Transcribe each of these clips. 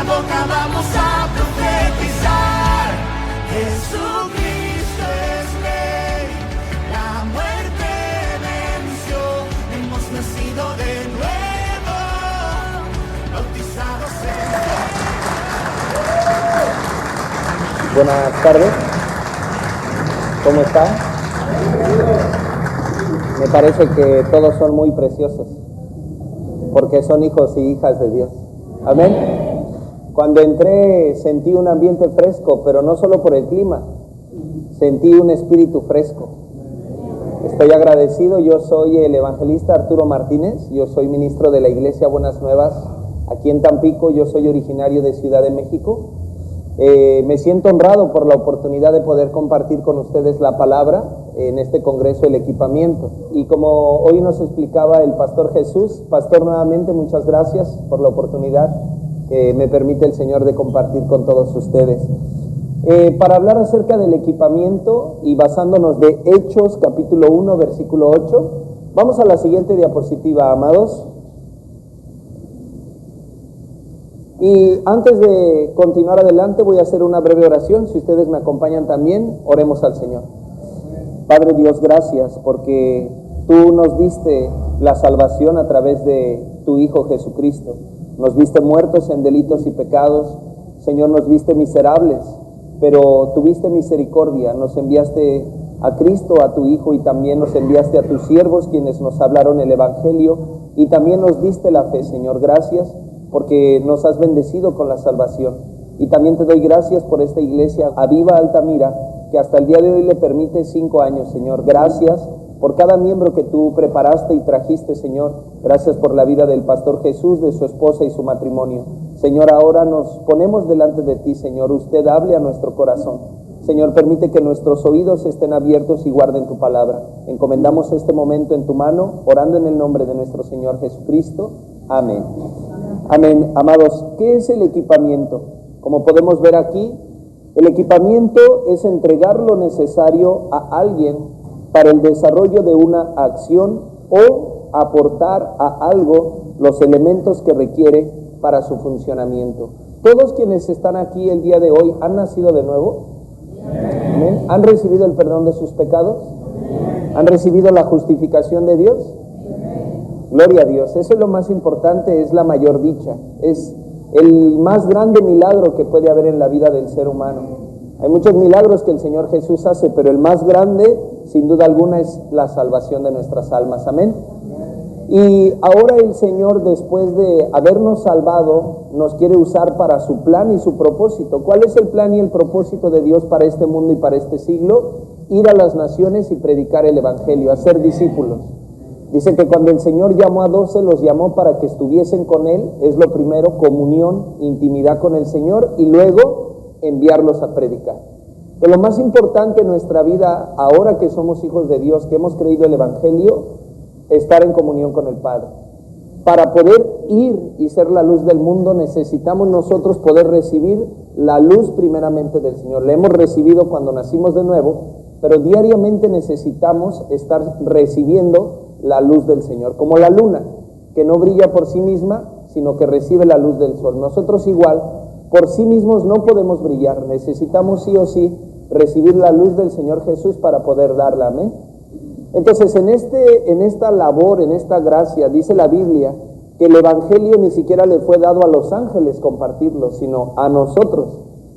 boca vamos a profetizar. Jesucristo es Rey, la muerte venció, hemos nacido de nuevo, bautizados en... Buenas tardes, ¿cómo están? Me parece que todos son muy preciosos, porque son hijos y hijas de Dios. Amén. Cuando entré sentí un ambiente fresco, pero no solo por el clima, sentí un espíritu fresco. Estoy agradecido. Yo soy el evangelista Arturo Martínez, yo soy ministro de la Iglesia Buenas Nuevas aquí en Tampico, yo soy originario de Ciudad de México. Me siento honrado por la oportunidad de poder compartir con ustedes la palabra en este congreso, el equipamiento. Y como hoy nos explicaba el pastor Jesús, pastor, nuevamente muchas gracias por la oportunidad que me permite el Señor de compartir con todos ustedes. Para hablar acerca del equipamiento y basándonos de Hechos capítulo 1 versículo 8, vamos a la siguiente diapositiva, amados. Y antes de continuar adelante voy a hacer una breve oración. Si ustedes me acompañan también, oremos al Señor. Padre Dios, gracias porque tú nos diste la salvación a través de tu Hijo Jesucristo. Nos viste muertos en delitos y pecados. Señor, nos viste miserables, pero tuviste misericordia. Nos enviaste a Cristo, a tu Hijo, y también nos enviaste a tus siervos, quienes nos hablaron el Evangelio, y también nos diste la fe, Señor. Gracias porque nos has bendecido con la salvación. Y también te doy gracias por esta iglesia Aviva Altamira, que hasta el día de hoy le permite 5 años, Señor. Gracias por cada miembro que tú preparaste y trajiste, Señor. Gracias por la vida del pastor Jesús, de su esposa y su matrimonio. Señor, ahora nos ponemos delante de ti, Señor. Usted hable a nuestro corazón. Señor, permite que nuestros oídos estén abiertos y guarden tu palabra. Encomendamos este momento en tu mano, orando en el nombre de nuestro Señor Jesucristo. Amén. Amén. Amados, ¿qué es el equipamiento? Como podemos ver aquí, el equipamiento es entregar lo necesario a alguien para el desarrollo de una acción o aportar a algo los elementos que requiere para su funcionamiento. Todos quienes están aquí el día de hoy han nacido de nuevo. Amén. ¿Han recibido el perdón de sus pecados? ¿Han recibido la justificación de Dios? Gloria a Dios. Eso es lo más importante, es la mayor dicha, es el más grande milagro que puede haber en la vida del ser humano. Hay muchos milagros que el Señor Jesús hace, pero el más grande, sin duda alguna, es la salvación de nuestras almas. Amén. Y ahora el Señor, después de habernos salvado, nos quiere usar para su plan y su propósito. ¿Cuál es el plan y el propósito de Dios para este mundo y para este siglo? Ir a las naciones y predicar el Evangelio, hacer discípulos. Dice que cuando el Señor llamó a 12, los llamó para que estuviesen con Él. Es lo primero, comunión, intimidad con el Señor, y luego enviarlos a predicar. Pero lo más importante en nuestra vida, ahora que somos hijos de Dios, que hemos creído el Evangelio, estar en comunión con el Padre. Para poder ir y ser la luz del mundo, necesitamos nosotros poder recibir la luz primeramente del Señor. La hemos recibido cuando nacimos de nuevo, pero diariamente necesitamos estar recibiendo la luz del Señor, como la luna, que no brilla por sí misma, sino que recibe la luz del sol. Nosotros igual, por sí mismos no podemos brillar, necesitamos sí o sí recibir la luz del Señor Jesús para poder darla. Amén. Entonces, en esta labor, en esta gracia, dice la Biblia que el Evangelio ni siquiera le fue dado a los ángeles compartirlo, sino a nosotros.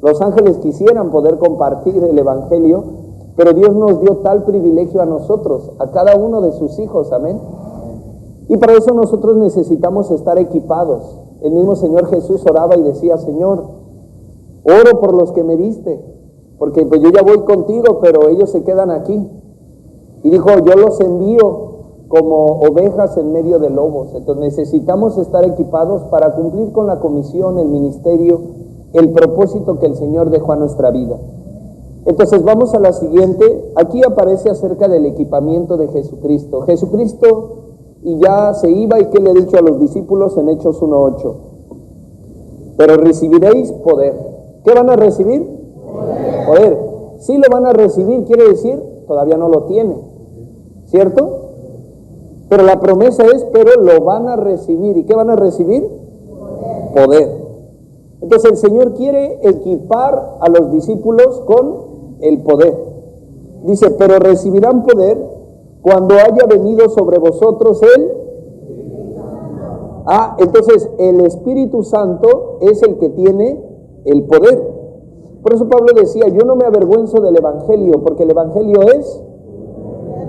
Los ángeles quisieran poder compartir el Evangelio, pero Dios nos dio tal privilegio a nosotros, a cada uno de sus hijos. Amén. Y para eso nosotros necesitamos estar equipados. El mismo Señor Jesús oraba y decía: Señor, oro por los que me diste, porque pues yo ya voy contigo, pero ellos se quedan aquí. Y dijo: yo los envío como ovejas en medio de lobos. Entonces necesitamos estar equipados para cumplir con la comisión, el ministerio, el propósito que el Señor dejó a nuestra vida. Entonces vamos a la siguiente. Aquí aparece acerca del equipamiento de Jesucristo. Jesucristo y ya se iba, y ¿qué le ha dicho a los discípulos en Hechos 1:8? Pero recibiréis poder. ¿Qué van a recibir? Poder. Sí lo van a recibir, quiere decir, todavía no lo tienen, ¿cierto? Pero la promesa es, pero lo van a recibir. ¿Y qué van a recibir? Poder. Entonces el Señor quiere equipar a los discípulos con el poder. Dice, pero recibirán poder cuando haya venido sobre vosotros el... entonces el Espíritu Santo es el que tiene el poder. Por eso Pablo decía, yo no me avergüenzo del Evangelio, porque el Evangelio es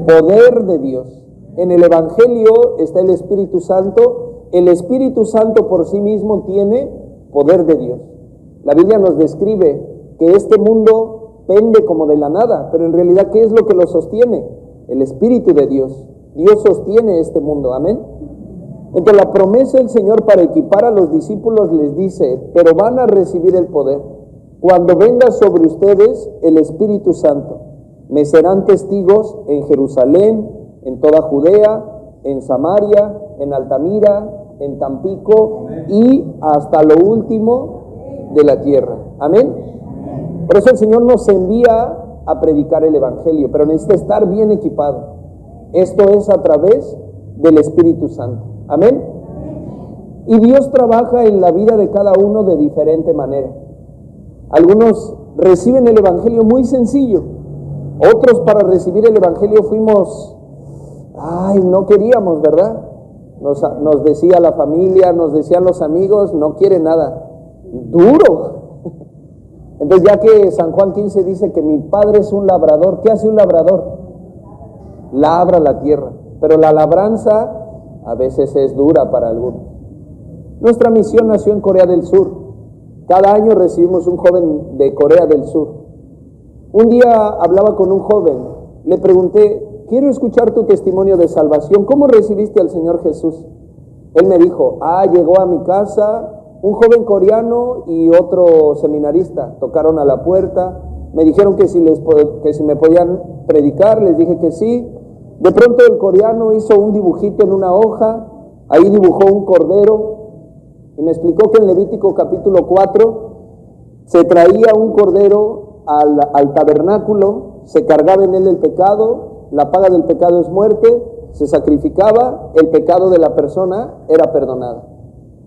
poder de Dios. En el Evangelio está el Espíritu Santo. El Espíritu Santo por sí mismo tiene poder de Dios. La Biblia nos describe que este mundo pende como de la nada, pero en realidad, ¿qué es lo que lo sostiene? El Espíritu de Dios. Dios sostiene este mundo, amén. Entonces la promesa del Señor para equipar a los discípulos les dice, pero van a recibir el poder cuando venga sobre ustedes el Espíritu Santo. Me serán testigos en Jerusalén, en toda Judea, en Samaria, en Altamira, en Tampico y hasta lo último de la tierra. Amén. Por eso el Señor nos envía a predicar el Evangelio, pero necesita estar bien equipado. Esto es a través del Espíritu Santo. Amén. Y Dios trabaja en la vida de cada uno de diferente manera. Algunos reciben el Evangelio muy sencillo. Otros para recibir el Evangelio fuimos, no queríamos, ¿verdad? Nos decía la familia, nos decían los amigos, no quiere nada. Duro. Entonces ya que San Juan 15 dice que mi padre es un labrador, ¿qué hace un labrador? Labra la tierra, pero la labranza a veces es dura para algunos. Nuestra misión nació en Corea del Sur. Cada año recibimos un joven de Corea del Sur. Un día hablaba con un joven, le pregunté, quiero escuchar tu testimonio de salvación, ¿cómo recibiste al Señor Jesús? Él me dijo, llegó a mi casa un joven coreano y otro seminarista, tocaron a la puerta, me dijeron que si me podían predicar, les dije que sí. De pronto el coreano hizo un dibujito en una hoja, ahí dibujó un cordero, y me explicó que en Levítico capítulo 4 se traía un cordero al tabernáculo, se cargaba en él el pecado, la paga del pecado es muerte, se sacrificaba, el pecado de la persona era perdonado.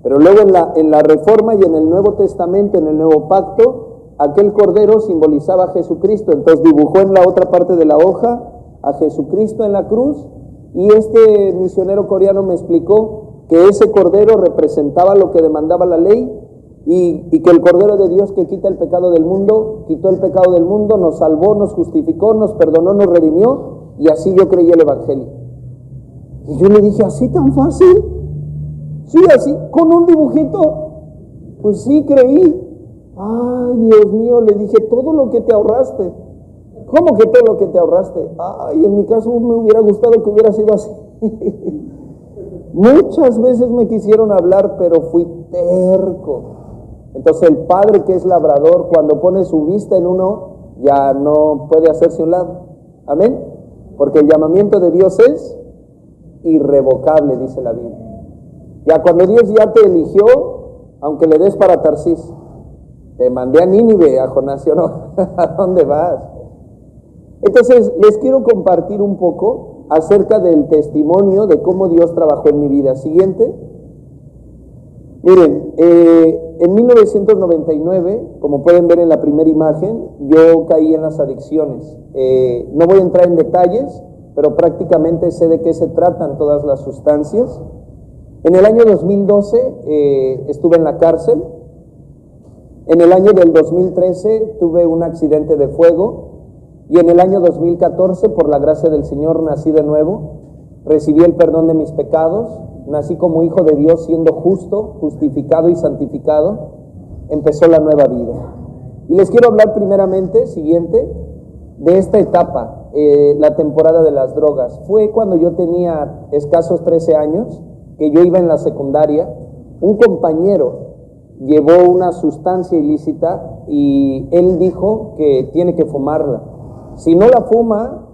Pero luego en la Reforma y en el Nuevo Testamento, en el Nuevo Pacto, aquel cordero simbolizaba a Jesucristo. Entonces dibujó en la otra parte de la hoja a Jesucristo en la cruz, y este misionero coreano me explicó que ese cordero representaba lo que demandaba la ley, y que el Cordero de Dios que quita el pecado del mundo, quitó el pecado del mundo, nos salvó, nos justificó, nos perdonó, nos redimió, y así yo creí el Evangelio. Y yo le dije, ¿así tan fácil? Sí, así, con un dibujito. Pues sí, creí. Ay, Dios mío, le dije, todo lo que te ahorraste. ¿Cómo que todo lo que te ahorraste? En mi caso me hubiera gustado que hubiera sido así. Muchas veces me quisieron hablar, pero fui terco. Entonces el padre que es labrador, cuando pone su vista en uno, ya no puede hacerse a un lado. Amén. Porque el llamamiento de Dios es irrevocable, dice la Biblia. Ya cuando Dios ya te eligió, aunque le des para Tarsis, te mandé a Nínive, a Jonás, ¿o no? ¿A dónde vas? Entonces les quiero compartir un poco acerca del testimonio de cómo Dios trabajó en mi vida. Siguiente. Miren, en 1999, como pueden ver en la primera imagen, yo caí en las adicciones. No voy a entrar en detalles, pero prácticamente sé de qué se tratan todas las sustancias. En el año 2012 estuve en la cárcel. En el año del 2013 tuve un accidente de fuego. Y en el año 2014, por la gracia del Señor, nací de nuevo. Recibí el perdón de mis pecados. Nací como hijo de Dios, siendo justo, justificado y santificado. Empezó la nueva vida. Y les quiero hablar primeramente, siguiente, de esta etapa, la temporada de las drogas. Fue cuando yo tenía escasos 13 años, que yo iba en la secundaria. Un compañero llevó una sustancia ilícita y él dijo que tiene que fumarla. Si no la fuma,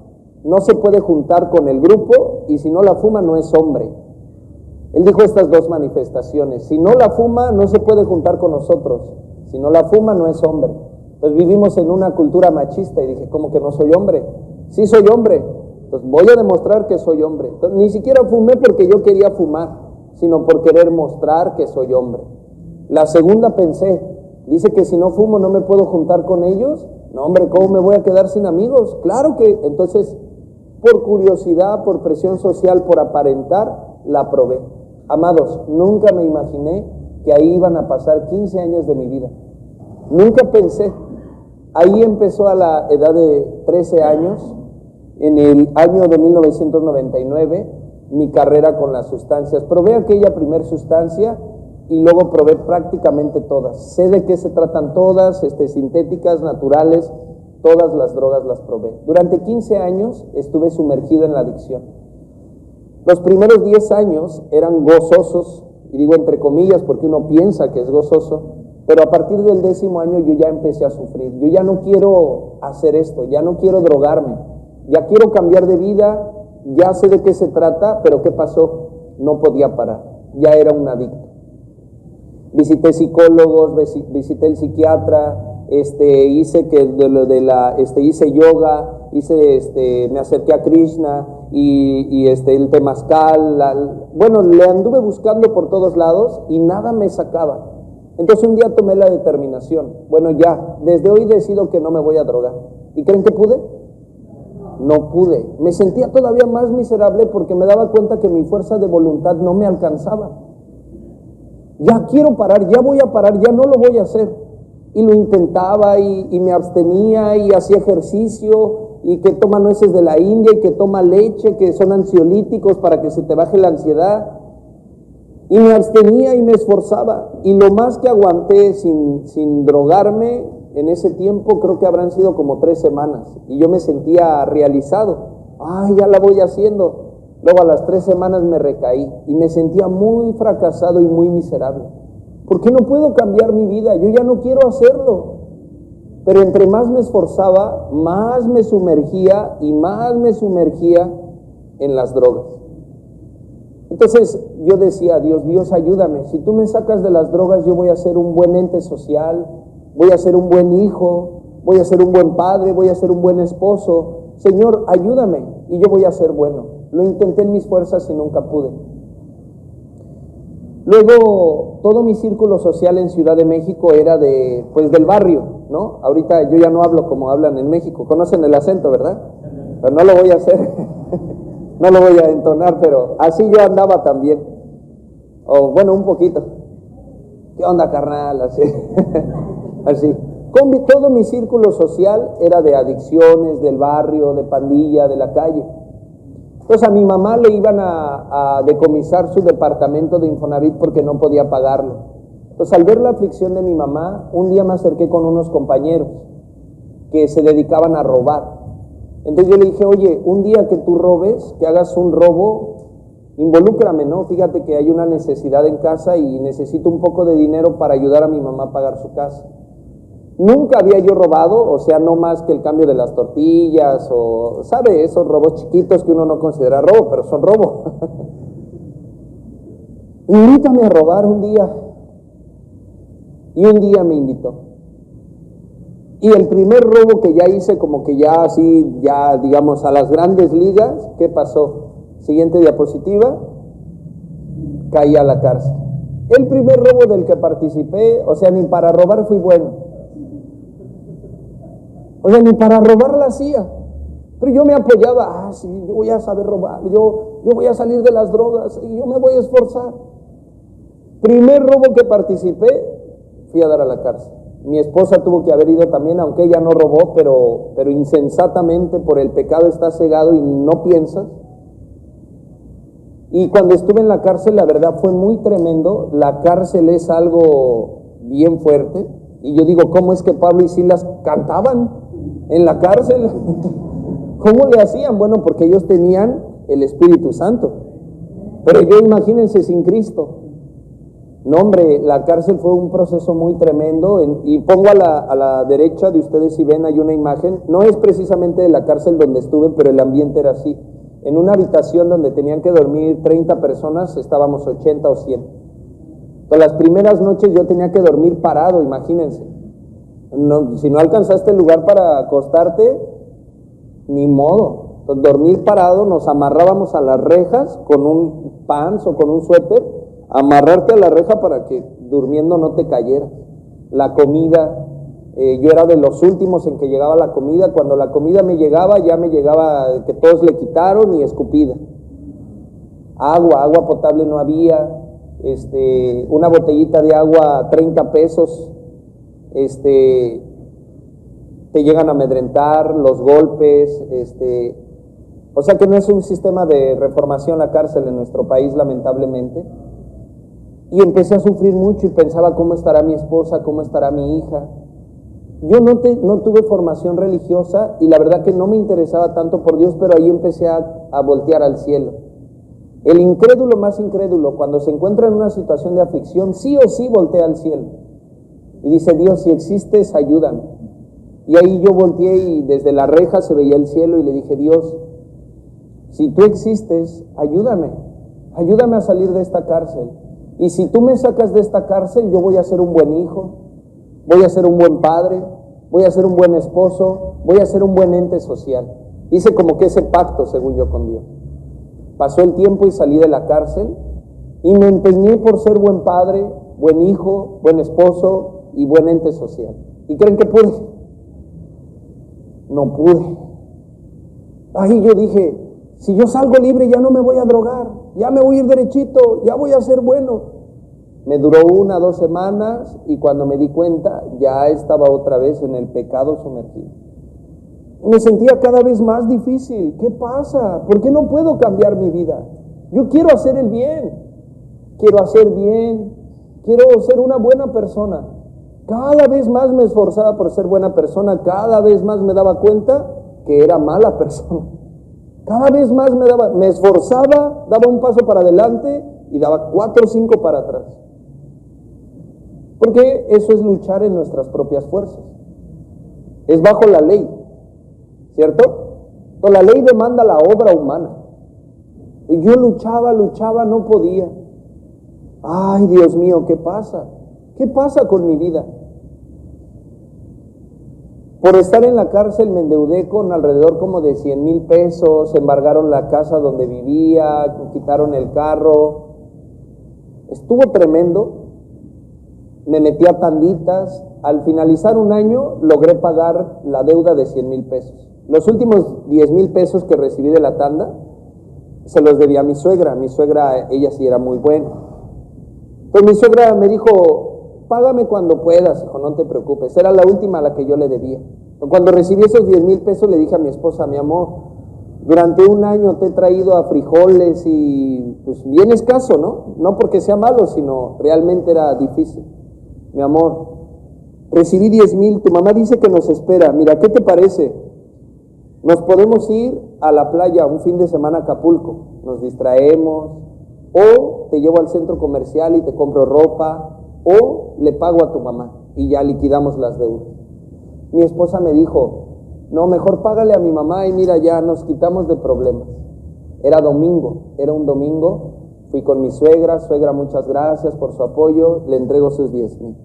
no se puede juntar con el grupo, y si no la fuma, no es hombre. Él dijo estas dos manifestaciones: si no la fuma, no se puede juntar con nosotros; si no la fuma, no es hombre. Entonces vivimos en una cultura machista, y dije, ¿cómo que no soy hombre? Sí soy hombre, entonces voy a demostrar que soy hombre. Entonces, ni siquiera fumé porque yo quería fumar, sino por querer mostrar que soy hombre. La segunda pensé, Dice que si no fumo no me puedo juntar con ellos. No, hombre, ¿cómo me voy a quedar sin amigos? Claro que, entonces, por curiosidad, por presión social, por aparentar, la probé. Amados, nunca me imaginé que ahí iban a pasar 15 años de mi vida. Nunca pensé. Ahí empezó a la edad de 13 años, en el año de 1999, mi carrera con las sustancias. Probé aquella primer sustancia y luego probé prácticamente todas. Sé de qué se tratan todas, sintéticas, naturales, todas las drogas las probé. Durante 15 años estuve sumergido en la adicción. Los primeros 10 años eran gozosos, y digo entre comillas porque uno piensa que es gozoso, pero a partir del 10º año yo ya empecé a sufrir. Yo ya no quiero hacer esto, ya no quiero drogarme, ya quiero cambiar de vida, ya sé de qué se trata, pero ¿qué pasó? No podía parar, ya era un adicto. Visité psicólogos, visité el psiquiatra, hice hice yoga, me acerqué a Krishna y el temazcal, bueno, le anduve buscando por todos lados y nada me sacaba. Entonces un día tomé la determinación, bueno ya, desde hoy decido que no me voy a drogar. ¿Y creen que pude? No pude. Me sentía todavía más miserable porque me daba cuenta que mi fuerza de voluntad no me alcanzaba. Ya quiero parar, ya voy a parar, ya no lo voy a hacer. Y lo intentaba y me abstenía y hacía ejercicio y que toma nueces de la India y que toma leche, que son ansiolíticos para que se te baje la ansiedad. Y me abstenía y me esforzaba. Y lo más que aguanté sin drogarme en ese tiempo, creo que habrán sido como 3 semanas. Y yo me sentía realizado. Ay, ya la voy haciendo. Luego a las 3 semanas me recaí y me sentía muy fracasado y muy miserable. ¿Por qué no puedo cambiar mi vida? Yo ya no quiero hacerlo. Pero entre más me esforzaba, más me sumergía y más me sumergía en las drogas. Entonces yo decía, Dios ayúdame, si tú me sacas de las drogas yo voy a ser un buen ente social, voy a ser un buen hijo, voy a ser un buen padre, voy a ser un buen esposo. Señor, ayúdame y yo voy a ser bueno. Lo intenté en mis fuerzas y nunca pude. Luego, todo mi círculo social en Ciudad de México era del barrio, ¿no? Ahorita yo ya no hablo como hablan en México. Conocen el acento, ¿verdad? Pero no lo voy a hacer. No lo voy a entonar, pero así yo andaba también. O bueno, un poquito. ¿Qué onda, carnal? Así. Así. Todo mi círculo social era de adicciones, del barrio, de pandilla, de la calle. Entonces a mi mamá le iban a decomisar su departamento de Infonavit porque no podía pagarlo. Entonces al ver la aflicción de mi mamá, un día me acerqué con unos compañeros que se dedicaban a robar. Entonces yo le dije, oye, un día que tú robes, que hagas un robo, involúcrame, ¿no? Fíjate que hay una necesidad en casa y necesito un poco de dinero para ayudar a mi mamá a pagar su casa. Nunca había yo robado, o sea, no más que el cambio de las tortillas o, ¿sabe? Esos robos chiquitos que uno no considera robo, pero son robo. Invítame a robar un día. Y un día me invitó. Y el primer robo que ya hice, como que ya así, ya digamos a las grandes ligas, ¿qué pasó? Siguiente diapositiva, caí a la cárcel. El primer robo del que participé, o sea, ni para robar fui bueno. O sea, ni para robar la hacía. Pero yo me apoyaba, sí, yo voy a saber robar, yo voy a salir de las drogas y yo me voy a esforzar. Primer robo que participé, fui a dar a la cárcel. Mi esposa tuvo que haber ido también, aunque ella no robó, pero insensatamente por el pecado está cegado y no piensas. Y cuando estuve en la cárcel, la verdad fue muy tremendo. La cárcel es algo bien fuerte. Y yo digo, ¿cómo es que Pablo y Silas cantaban en la cárcel? ¿Cómo le hacían? Bueno, porque ellos tenían el Espíritu Santo. Pero yo imagínense sin Cristo. No, hombre, la cárcel fue un proceso muy tremendo. Y pongo a la derecha de ustedes, si ven, hay una imagen. No es precisamente de la cárcel donde estuve, pero el ambiente era así. En una habitación donde tenían que dormir 30 personas, estábamos 80 o 100. Entonces, las primeras noches yo tenía que dormir parado, imagínense. No, si no alcanzaste el lugar para acostarte, ni modo. Entonces, dormir parado, nos amarrábamos a las rejas con un pants o con un suéter, amarrarte a la reja para que durmiendo no te cayeras. la comida. Yo era de los últimos en que llegaba la comida. Cuando la comida me llegaba, ya me llegaba que todos le quitaron y escupida. Agua potable no había. Una botellita de agua, 30 pesos. Te llegan a amedrentar, los golpes. O sea que no es un sistema de reformación la cárcel en nuestro país, lamentablemente. Y empecé a sufrir mucho y pensaba, ¿cómo estará mi esposa? ¿Cómo estará mi hija? Yo no tuve formación religiosa y la verdad que no me interesaba tanto por Dios, pero ahí empecé a voltear al cielo. El incrédulo más incrédulo, cuando se encuentra en una situación de aflicción, sí o sí voltea al cielo. Y dice, Dios, si existes, ayúdame. Y ahí yo volteé y desde la reja se veía el cielo y le dije, Dios, si tú existes, ayúdame a salir de esta cárcel. Y si tú me sacas de esta cárcel, yo voy a ser un buen hijo, voy a ser un buen padre, voy a ser un buen esposo, voy a ser un buen ente social. Hice como que ese pacto, según yo, con Dios. Pasó el tiempo y salí de la cárcel y me empeñé por ser buen padre, buen hijo, buen esposo y buen ente social. ¿Y creen que pude? No pude. Ahí yo dije, si yo salgo libre ya no me voy a drogar, ya me voy a ir derechito, ya voy a ser bueno. Me duró 1 o 2 semanas y cuando me di cuenta ya estaba otra vez en el pecado sumergido. Me sentía cada vez más difícil. ¿Qué pasa? ¿Por qué no puedo cambiar mi vida? Yo quiero hacer el bien, quiero ser una buena persona. Cada vez más me esforzaba por ser buena persona, cada vez más me daba cuenta que era mala persona. Cada vez más me esforzaba, daba un paso para adelante y daba 4 o 5 para atrás. Porque eso es luchar en nuestras propias fuerzas. Es bajo la ley, ¿cierto? Entonces, la ley demanda la obra humana. Y yo luchaba, no podía. Ay, Dios mío, ¿qué pasa? ¿Qué pasa con mi vida? Por estar en la cárcel me endeudé con alrededor como de 100,000 pesos, embargaron la casa donde vivía, quitaron el carro. Estuvo tremendo. Me metí a tanditas. Al finalizar un año logré pagar la deuda de 100,000 pesos. Los últimos 10,000 pesos que recibí de la tanda se los debía a mi suegra. Mi suegra, ella sí era muy buena. Pues mi suegra me dijo, págame cuando puedas, hijo, no te preocupes. Era la última a la que yo le debía. Cuando recibí esos 10,000 pesos le dije a mi esposa, mi amor, durante un año te he traído a frijoles y pues bien escaso, ¿no? No porque sea malo, sino realmente era difícil. Mi amor, recibí 10,000, tu mamá dice que nos espera, mira, ¿qué te parece? Nos podemos ir a la playa un fin de semana a Acapulco, nos distraemos, o te llevo al centro comercial y te compro ropa, o le pago a tu mamá y ya liquidamos las deudas. Mi esposa me dijo, no, mejor págale a mi mamá y mira, ya nos quitamos de problemas. Era un domingo, fui con mi suegra, muchas gracias por su apoyo, le entrego sus 10,000.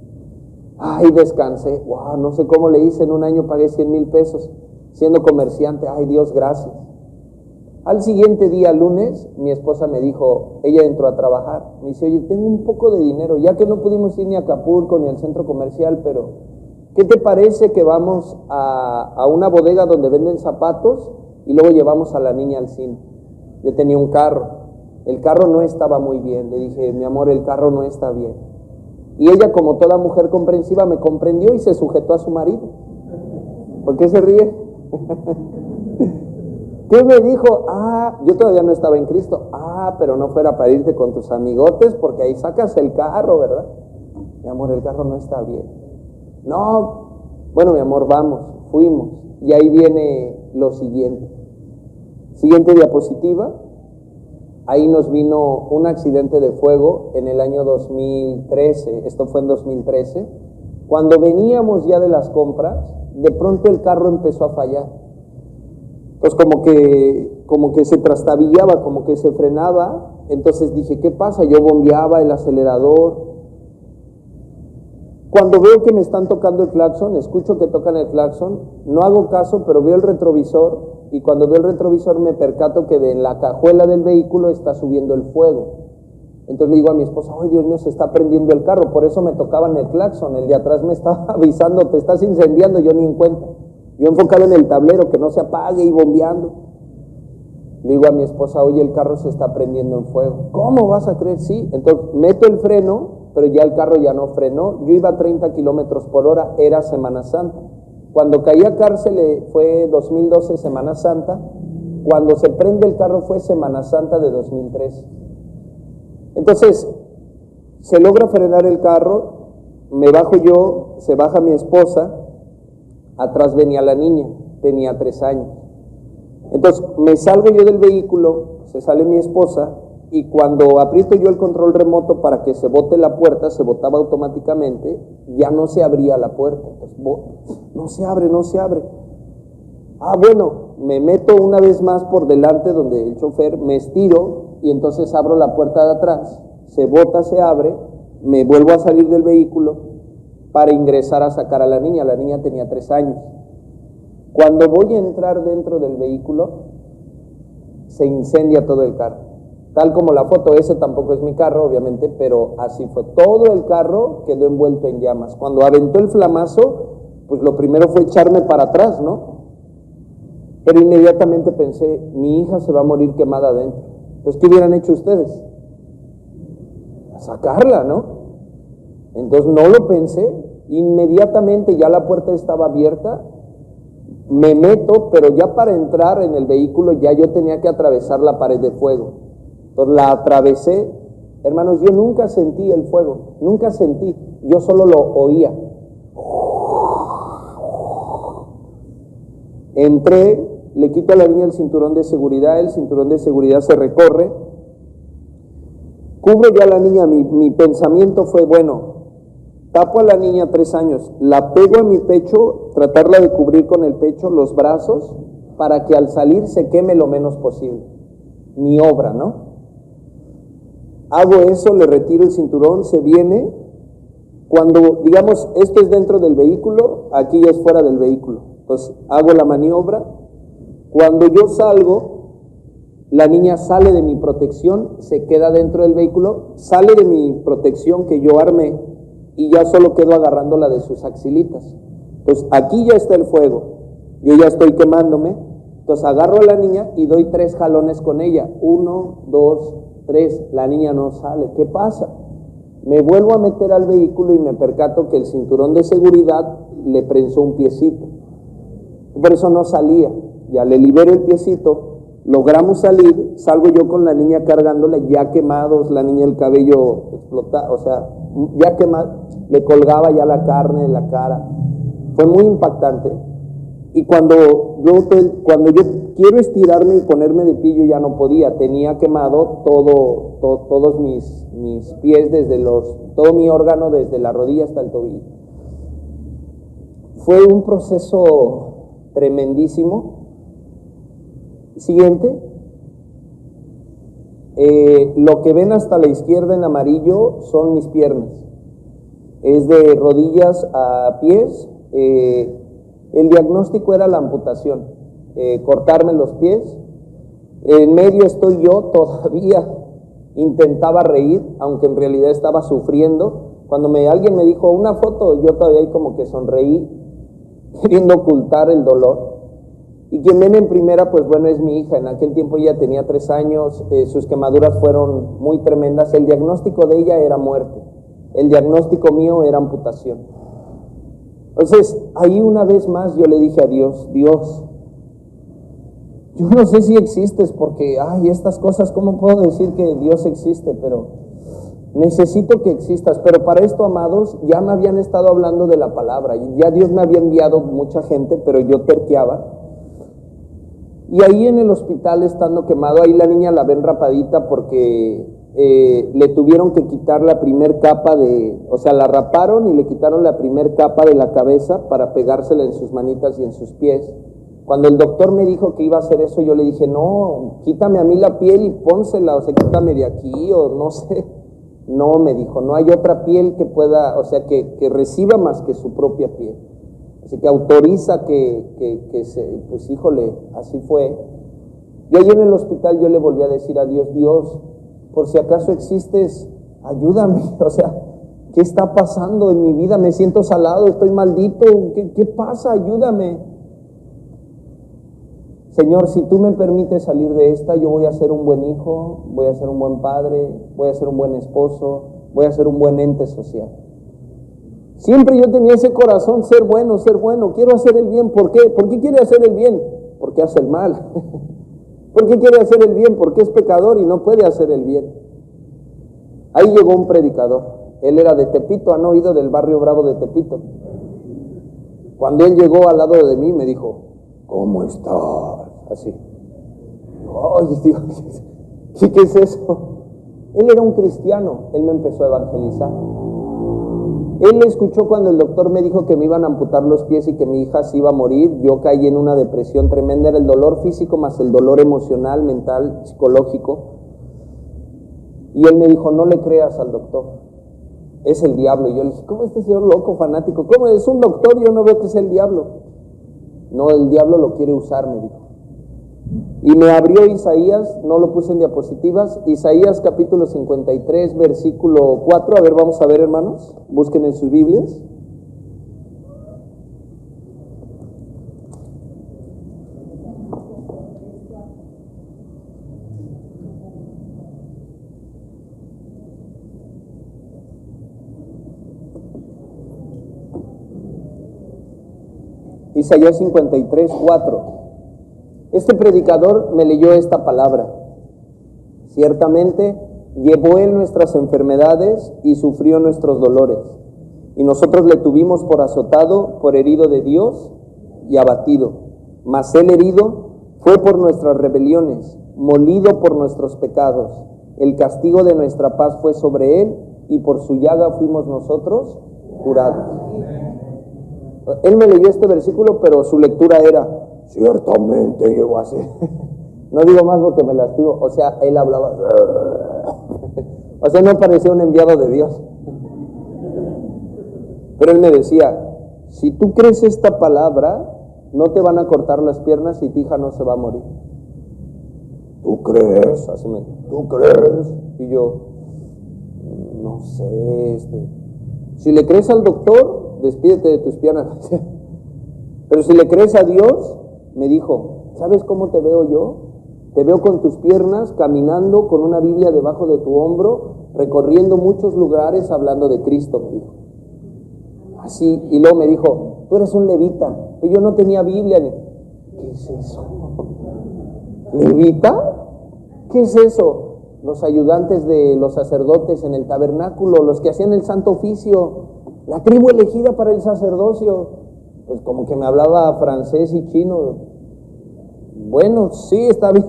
Ay, descansé, wow, no sé cómo le hice, en un año pagué 100,000 pesos, siendo comerciante, ay Dios, gracias. Al siguiente día, lunes, mi esposa me dijo, ella entró a trabajar, me dice, oye, tengo un poco de dinero, ya que no pudimos ir ni a Acapulco ni al centro comercial, pero ¿qué te parece que vamos a una bodega donde venden zapatos y luego llevamos a la niña al cine? Yo tenía un carro, el carro no estaba muy bien, le dije, mi amor, el carro no está bien. Y ella, como toda mujer comprensiva, me comprendió y se sujetó a su marido. ¿Por qué se ríe? ¿Qué me dijo? Yo todavía no estaba en Cristo. Pero no fuera para irte con tus amigotes porque ahí sacas el carro, ¿verdad? Mi amor, el carro no está bien. No, bueno, mi amor, vamos, fuimos. Y ahí viene lo siguiente. Siguiente diapositiva. Ahí nos vino un accidente de fuego en el año 2013. Esto fue en 2013. Cuando veníamos ya de las compras, de pronto el carro empezó a fallar. Pues como que se trastabillaba, como que se frenaba. Entonces dije, ¿qué pasa? Yo bombeaba el acelerador. Cuando veo que me están tocando el claxon, escucho que tocan el claxon, no hago caso, pero veo el retrovisor, y cuando veo el retrovisor me percato que de la cajuela del vehículo está subiendo el fuego. Entonces le digo a mi esposa, ¡ay, Dios mío, se está prendiendo el carro! Por eso me tocaban el claxon, el de atrás me estaba avisando, te estás incendiando, yo ni en cuenta. Yo enfocado en el tablero, que no se apague y bombeando. Le digo a mi esposa, oye, el carro se está prendiendo en fuego. ¿Cómo vas a creer? Sí. Entonces meto el freno, pero ya el carro ya no frenó. Yo iba a 30 kilómetros por hora, era Semana Santa. Cuando caí a cárcel fue 2012, Semana Santa. Cuando se prende el carro fue Semana Santa de 2013. Entonces, se logra frenar el carro, me bajo yo, se baja mi esposa, atrás venía la niña, tenía 3 años. Entonces, me salgo yo del vehículo, se sale mi esposa, y cuando aprieto yo el control remoto para que se bote la puerta, se botaba automáticamente, ya no se abría la puerta. Entonces, no se abre. Bueno, me meto una vez más por delante donde el chofer, me estiro, y entonces abro la puerta de atrás, se bota, se abre, me vuelvo a salir del vehículo para ingresar a sacar a la niña tenía 3 años. Cuando voy a entrar dentro del vehículo, se incendia todo el carro, tal como la foto. Ese tampoco es mi carro, obviamente, pero así fue, todo el carro quedó envuelto en llamas. Cuando aventó el flamazo, pues lo primero fue echarme para atrás, ¿no? Pero inmediatamente pensé, mi hija se va a morir quemada adentro. Entonces, ¿qué hubieran hecho ustedes? A sacarla, ¿no? Entonces no lo pensé, inmediatamente ya la puerta estaba abierta, me meto, pero ya para entrar en el vehículo ya yo tenía que atravesar la pared de fuego. Entonces la atravesé. Hermanos, yo nunca sentí el fuego, nunca sentí, yo solo lo oía. Entré, le quito a la niña el cinturón de seguridad se recorre, cubro ya a la niña. Mi pensamiento fue, bueno, tapo a la niña 3 años, la pego a mi pecho, tratarla de cubrir con el pecho, los brazos, para que al salir se queme lo menos posible. Mi obra, ¿no? Hago eso, le retiro el cinturón, se viene. Cuando, digamos, esto es dentro del vehículo, aquí ya es fuera del vehículo. Entonces, hago la maniobra. Cuando yo salgo, la niña sale de mi protección, se queda dentro del vehículo, sale de mi protección que yo armé, y ya solo quedo agarrándola de sus axilitas. Entonces, aquí ya está el fuego, yo ya estoy quemándome. Entonces, agarro a la niña y doy 3 jalones con ella. 1, 2, 3, la niña no sale. ¿Qué pasa? Me vuelvo a meter al vehículo y me percato que el cinturón de seguridad le prensó un piecito. Por eso no salía. Ya le libero el piecito, logramos salir, salgo yo con la niña cargándola, ya quemados, la niña el cabello explota, o sea, ya quemado, le colgaba ya la carne de la cara. Fue muy impactante. Y cuando yo quiero estirarme y ponerme de pie, yo ya no podía, tenía quemado todos mis pies, todo mi órgano desde la rodilla hasta el tobillo. Fue un proceso tremendísimo. Siguiente. Lo que ven hasta la izquierda en amarillo son mis piernas. Es de rodillas a pies. El diagnóstico era la amputación, cortarme los pies. En medio estoy yo, todavía intentaba reír, aunque en realidad estaba sufriendo. Cuando alguien me dijo una foto, yo todavía ahí como que sonreí, queriendo ocultar el dolor. Y quien ven en primera, pues bueno, es mi hija. En aquel tiempo ella tenía 3 años, sus quemaduras fueron muy tremendas. El diagnóstico de ella era muerte, el diagnóstico mío era amputación. Entonces, ahí una vez más yo le dije a Dios, Dios, yo no sé si existes porque, estas cosas, ¿cómo puedo decir que Dios existe? Pero necesito que existas. Pero para esto, amados, ya me habían estado hablando de la palabra, y ya Dios me había enviado mucha gente, pero yo terqueaba. Y ahí en el hospital, estando quemado, ahí la niña la ven rapadita porque le tuvieron que quitar la primer capa la raparon y le quitaron la primer capa de la cabeza para pegársela en sus manitas y en sus pies. Cuando el doctor me dijo que iba a hacer eso, yo le dije, no, quítame a mí la piel y pónsela, quítame de aquí, o no sé. No, me dijo, no hay otra piel que pueda, que reciba más que su propia piel. Así que autoriza pues híjole, así fue. Y ahí en el hospital yo le volví a decir a Dios, Dios, por si acaso existes, ayúdame. O sea, ¿qué está pasando en mi vida? Me siento salado, estoy maldito. ¿Qué pasa? Ayúdame. Señor, si tú me permites salir de esta, yo voy a ser un buen hijo, voy a ser un buen padre, voy a ser un buen esposo, voy a ser un buen ente social. Siempre yo tenía ese corazón, ser bueno, quiero hacer el bien. ¿Por qué? ¿Por qué quiere hacer el bien? Porque hace el mal. ¿Por qué quiere hacer el bien? Porque es pecador y no puede hacer el bien. Ahí llegó un predicador, él era de Tepito, ¿han oído del barrio Bravo de Tepito? Cuando él llegó al lado de mí me dijo, ¿cómo estás? Así. Ay, digo, ¿qué es eso? Él era un cristiano, él me empezó a evangelizar. Él escuchó cuando el doctor me dijo que me iban a amputar los pies y que mi hija se iba a morir. Yo caí en una depresión tremenda, era el dolor físico más el dolor emocional, mental, psicológico. Y él me dijo, no le creas al doctor, es el diablo. Y yo le dije, ¿cómo este señor loco, fanático? ¿Cómo es un doctor? Yo no veo que sea el diablo. No, el diablo lo quiere usar, me dijo. Y me abrió Isaías, no lo puse en diapositivas, Isaías capítulo 53, versículo 4. A ver, vamos a ver, hermanos, busquen en sus Biblias. Isaías 53, 4. Este predicador me leyó esta palabra. Ciertamente llevó él nuestras enfermedades y sufrió nuestros dolores. Y nosotros le tuvimos por azotado, por herido de Dios y abatido. Mas él herido fue por nuestras rebeliones, molido por nuestros pecados. El castigo de nuestra paz fue sobre él y por su llaga fuimos nosotros curados. Él me leyó este versículo, pero su lectura era, ciertamente llegó así. No digo más porque me lastimo. O sea, él hablaba. O sea, no parecía un enviado de Dios. Pero él me decía, si tú crees esta palabra, no te van a cortar las piernas y tu hija no se va a morir. ¿Tú crees? Así me dijo, ¿tú crees? Y yo, no sé, si le crees al doctor, despídete de tus piernas. Pero si le crees a Dios, me dijo, ¿sabes cómo te veo yo? Te veo con tus piernas, caminando con una Biblia debajo de tu hombro, recorriendo muchos lugares hablando de Cristo, me dijo. Así, y luego me dijo, tú eres un levita. Pero yo no tenía Biblia. ¿Qué es eso? ¿Levita? ¿Qué es eso? Los ayudantes de los sacerdotes en el tabernáculo, los que hacían el santo oficio, la tribu elegida para el sacerdocio. Pues como que me hablaba francés y chino. Bueno, sí, está bien.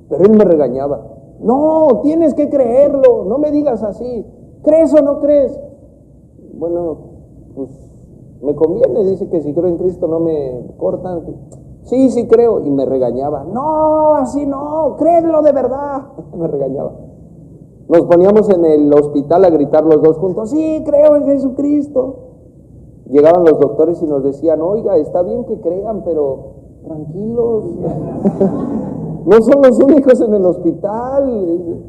Pero él me regañaba. No, tienes que creerlo, no me digas así. ¿Crees o no crees? Bueno, pues me conviene, dice que si creo en Cristo no me cortan. Sí, sí creo. Y me regañaba. No, así no, créelo de verdad. Me regañaba. Nos poníamos en el hospital a gritar los dos juntos. Sí, creo en Jesucristo. Llegaban los doctores y nos decían, oiga, está bien que crean, pero tranquilos. No son los únicos en el hospital.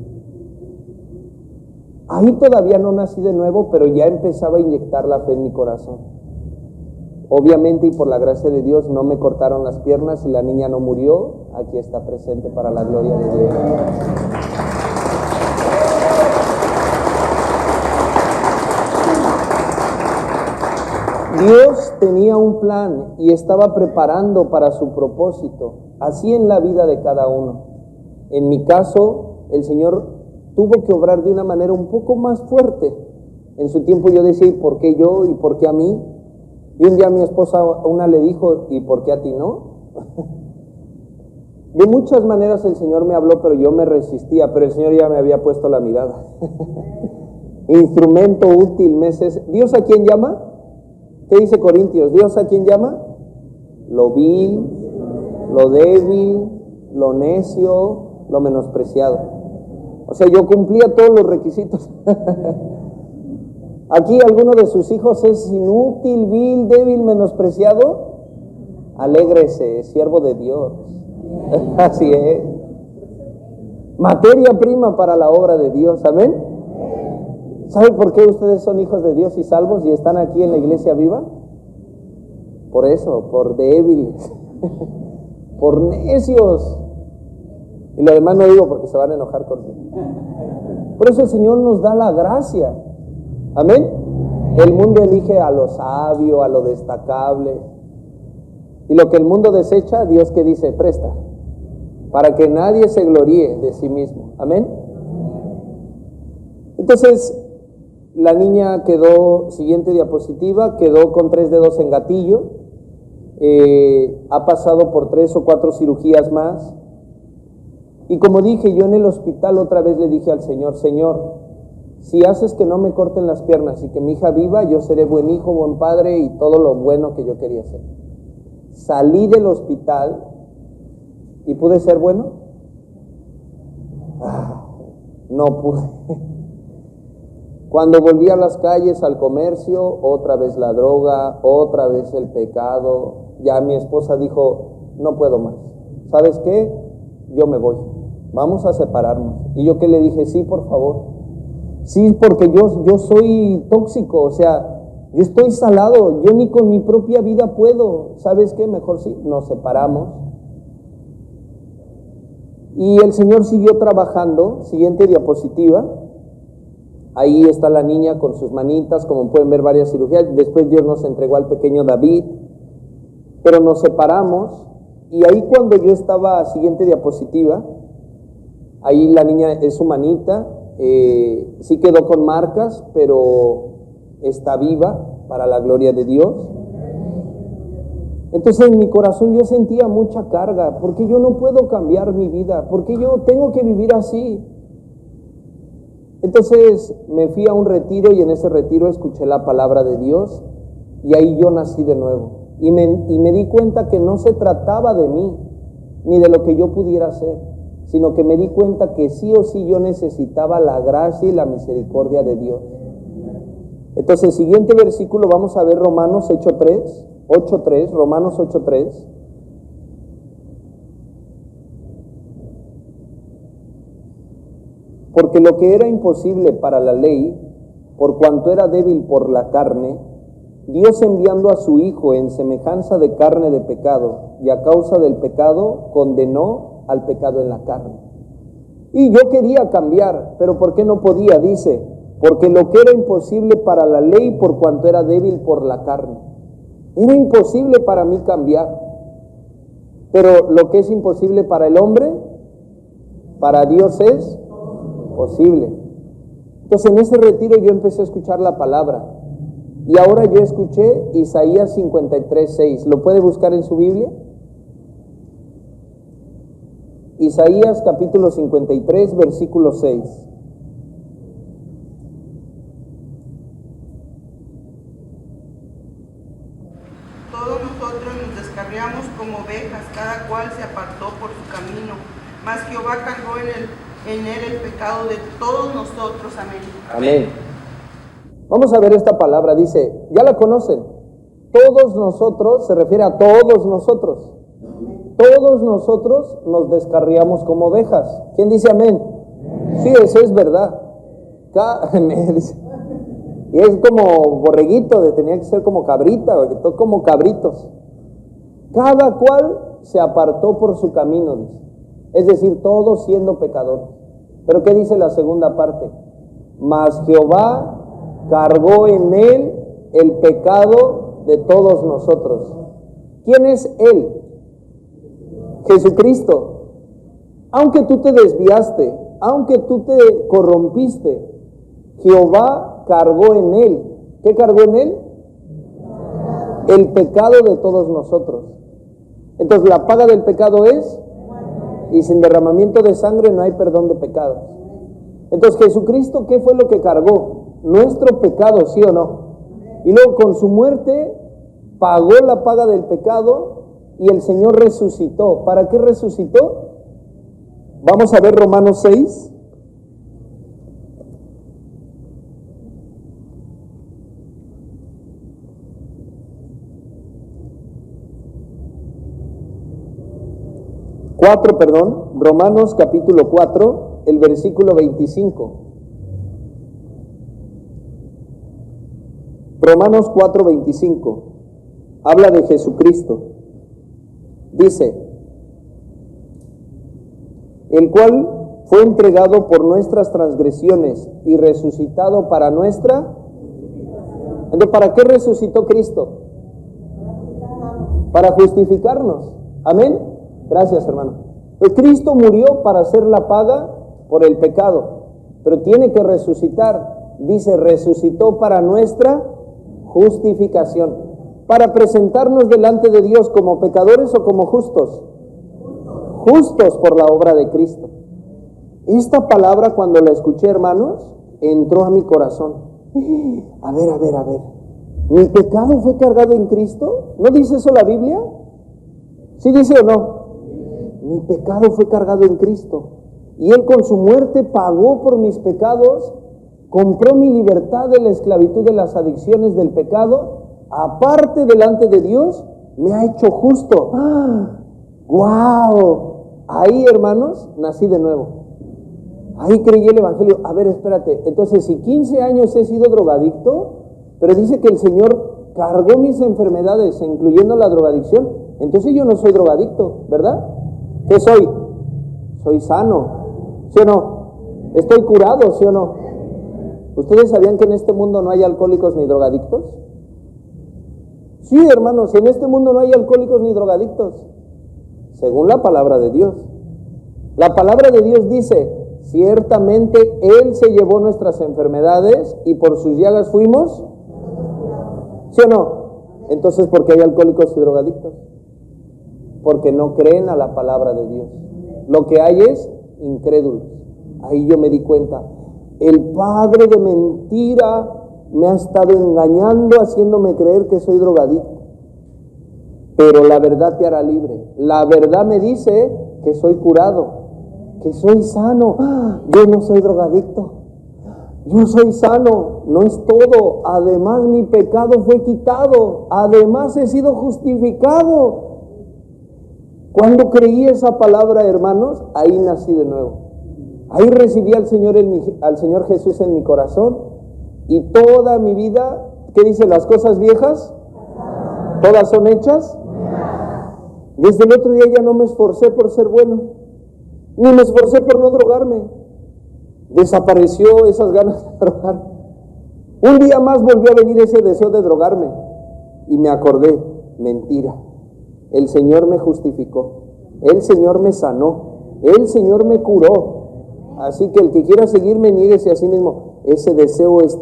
Ahí todavía no nací de nuevo, pero ya empezaba a inyectar la fe en mi corazón. Obviamente y por la gracia de Dios no me cortaron las piernas y la niña no murió. Aquí está presente para la gloria de Dios. Dios tenía un plan y estaba preparando para su propósito, así en la vida de cada uno. En mi caso, el Señor tuvo que obrar de una manera un poco más fuerte. En su tiempo yo decía, ¿y por qué yo? ¿Y por qué a mí? Y un día mi esposa una le dijo, ¿y por qué a ti no? De muchas maneras el Señor me habló, pero yo me resistía, pero el Señor ya me había puesto la mirada. Instrumento útil, meses. ¿Dios a quién llama? ¿Qué dice Corintios? ¿Dios a quién llama? Lo vil, lo débil, lo necio, lo menospreciado. O sea, yo cumplía todos los requisitos. Aquí alguno de sus hijos es inútil, vil, débil, menospreciado. Alégrese, siervo de Dios. Así es. Materia prima para la obra de Dios, amén. ¿Saben por qué ustedes son hijos de Dios y salvos y están aquí en la iglesia viva? Por eso, por débiles, por necios. Y lo demás no digo porque se van a enojar conmigo. Por eso el Señor nos da la gracia, amén. El mundo elige a lo sabio, a lo destacable. Y lo que el mundo desecha, Dios que dice, presta, para que nadie se gloríe de sí mismo. Amén. Entonces, la niña quedó, siguiente diapositiva, quedó con 3 dedos en gatillo. Ha pasado por 3 o 4 cirugías más. Y como dije, yo en el hospital otra vez le dije al Señor, Señor, si haces que no me corten las piernas y que mi hija viva, yo seré buen hijo, buen padre y todo lo bueno que yo quería ser. Salí del hospital y pude ser bueno. No pude. Cuando volví a las calles, al comercio, otra vez la droga, otra vez el pecado. Ya mi esposa dijo, no puedo más. ¿Sabes qué? Yo me voy. Vamos a separarnos. Y yo que le dije, sí, por favor. Sí, porque yo soy tóxico, o sea, yo estoy salado, yo ni con mi propia vida puedo. ¿Sabes qué? Mejor sí, nos separamos. Y el Señor siguió trabajando. Siguiente diapositiva. Ahí está la niña con sus manitas, como pueden ver, varias cirugías. Después Dios nos entregó al pequeño David, pero nos separamos. Y ahí cuando yo estaba, siguiente diapositiva, ahí la niña es su manita, sí quedó con marcas, pero está viva para la gloria de Dios. Entonces en mi corazón yo sentía mucha carga, porque yo no puedo cambiar mi vida, porque yo tengo que vivir así. Entonces me fui a un retiro y en ese retiro escuché la palabra de Dios y ahí yo nací de nuevo. Y me di cuenta que no se trataba de mí, ni de lo que yo pudiera hacer, sino que me di cuenta que sí o sí yo necesitaba la gracia y la misericordia de Dios. Entonces, el siguiente versículo vamos a ver Romanos 8:3, Romanos 8:3. Porque lo que era imposible para la ley, por cuanto era débil por la carne, Dios enviando a su Hijo en semejanza de carne de pecado, y a causa del pecado condenó al pecado en la carne. Y yo quería cambiar, pero ¿por qué no podía? Dice, porque lo que era imposible para la ley, por cuanto era débil por la carne. Era imposible para mí cambiar. Pero lo que es imposible para el hombre, para Dios es posible. Entonces en ese retiro yo empecé a escuchar la palabra. Y ahora yo escuché Isaías 53:6. ¿Lo puede buscar en su Biblia? Isaías capítulo 53, versículo 6. Todos nosotros nos descarriamos como ovejas, cada cual se apartó por su camino, mas Jehová cargó en él el pecado de todos nosotros. Amén. Amén. Vamos a ver esta palabra, dice, ya la conocen, todos nosotros, se refiere a todos nosotros. Todos nosotros nos descarriamos como ovejas. ¿Quién dice amén? Sí, eso es verdad. Y es como borreguito, tenía que ser como cabrita, como cabritos. Cada cual se apartó por su camino, dice. Es decir, todos siendo pecadores. Pero ¿qué dice la segunda parte? Mas Jehová cargó en él el pecado de todos nosotros. ¿Quién es él? Jesucristo. Aunque tú te desviaste, aunque tú te corrompiste, Jehová cargó en él. ¿Qué cargó en él? El pecado de todos nosotros. Entonces la paga del pecado es, y sin derramamiento de sangre no hay perdón de pecados. Entonces Jesucristo, ¿qué fue lo que cargó? Nuestro pecado, ¿sí o no? Y luego con su muerte pagó la paga del pecado y el Señor resucitó. ¿Para qué resucitó? Vamos a ver Romanos 6. Romanos capítulo 4, el versículo 25. Romanos 4, 25. Habla de Jesucristo. Dice, el cual fue entregado por nuestras transgresiones y resucitado para nuestra... Entonces, ¿para qué resucitó Cristo? Para justificarnos. Amén. Gracias, hermano. El Cristo murió para hacer la paga por el pecado, pero tiene que resucitar. Dice, resucitó para nuestra justificación, para presentarnos delante de Dios como pecadores o como justos. Justos por la obra de Cristo. Esta palabra, cuando la escuché, hermanos, entró a mi corazón. A ver. ¿Mi pecado fue cargado en Cristo? ¿No dice eso la Biblia? ¿Sí dice o no? Mi pecado fue cargado en Cristo. Y Él con su muerte pagó por mis pecados, compró mi libertad de la esclavitud de las adicciones del pecado. Aparte delante de Dios, me ha hecho justo. ¡Ah! ¡Guau! Ahí, hermanos, nací de nuevo. Ahí creí el evangelio. A ver, espérate. Entonces, si 15 años he sido drogadicto, pero dice que el Señor cargó mis enfermedades, incluyendo la drogadicción, entonces yo no soy drogadicto, ¿verdad? ¿Qué soy? Soy sano, ¿sí o no? Estoy curado, ¿sí o no? ¿Ustedes sabían que en este mundo no hay alcohólicos ni drogadictos? Sí, hermanos, en este mundo no hay alcohólicos ni drogadictos, según la palabra de Dios. La palabra de Dios dice, ciertamente Él se llevó nuestras enfermedades y por sus llagas fuimos, ¿sí o no? Entonces, ¿por qué hay alcohólicos y drogadictos? Porque no creen a la palabra de Dios. Lo que hay es incrédulos. Ahí yo me di cuenta. El padre de mentira me ha estado engañando, haciéndome creer que soy drogadicto. Pero la verdad te hará libre. La verdad me dice que soy curado, que soy sano. Yo no soy drogadicto. Yo soy sano. No es todo. Además, mi pecado fue quitado. Además, he sido justificado. Cuando creí esa palabra, hermanos, ahí nací de nuevo. Ahí recibí al Señor Jesús en mi corazón. Y toda mi vida, ¿qué dice? Las cosas viejas, todas son hechas. Desde el otro día ya no me esforcé por ser bueno, ni me esforcé por no drogarme. Desapareció esas ganas de drogar. Un día más volvió a venir ese deseo de drogarme. Y me acordé, mentira. El Señor me justificó. El Señor me sanó. El Señor me curó. Así que el que quiera seguirme, niéguese a sí mismo. Ese deseo es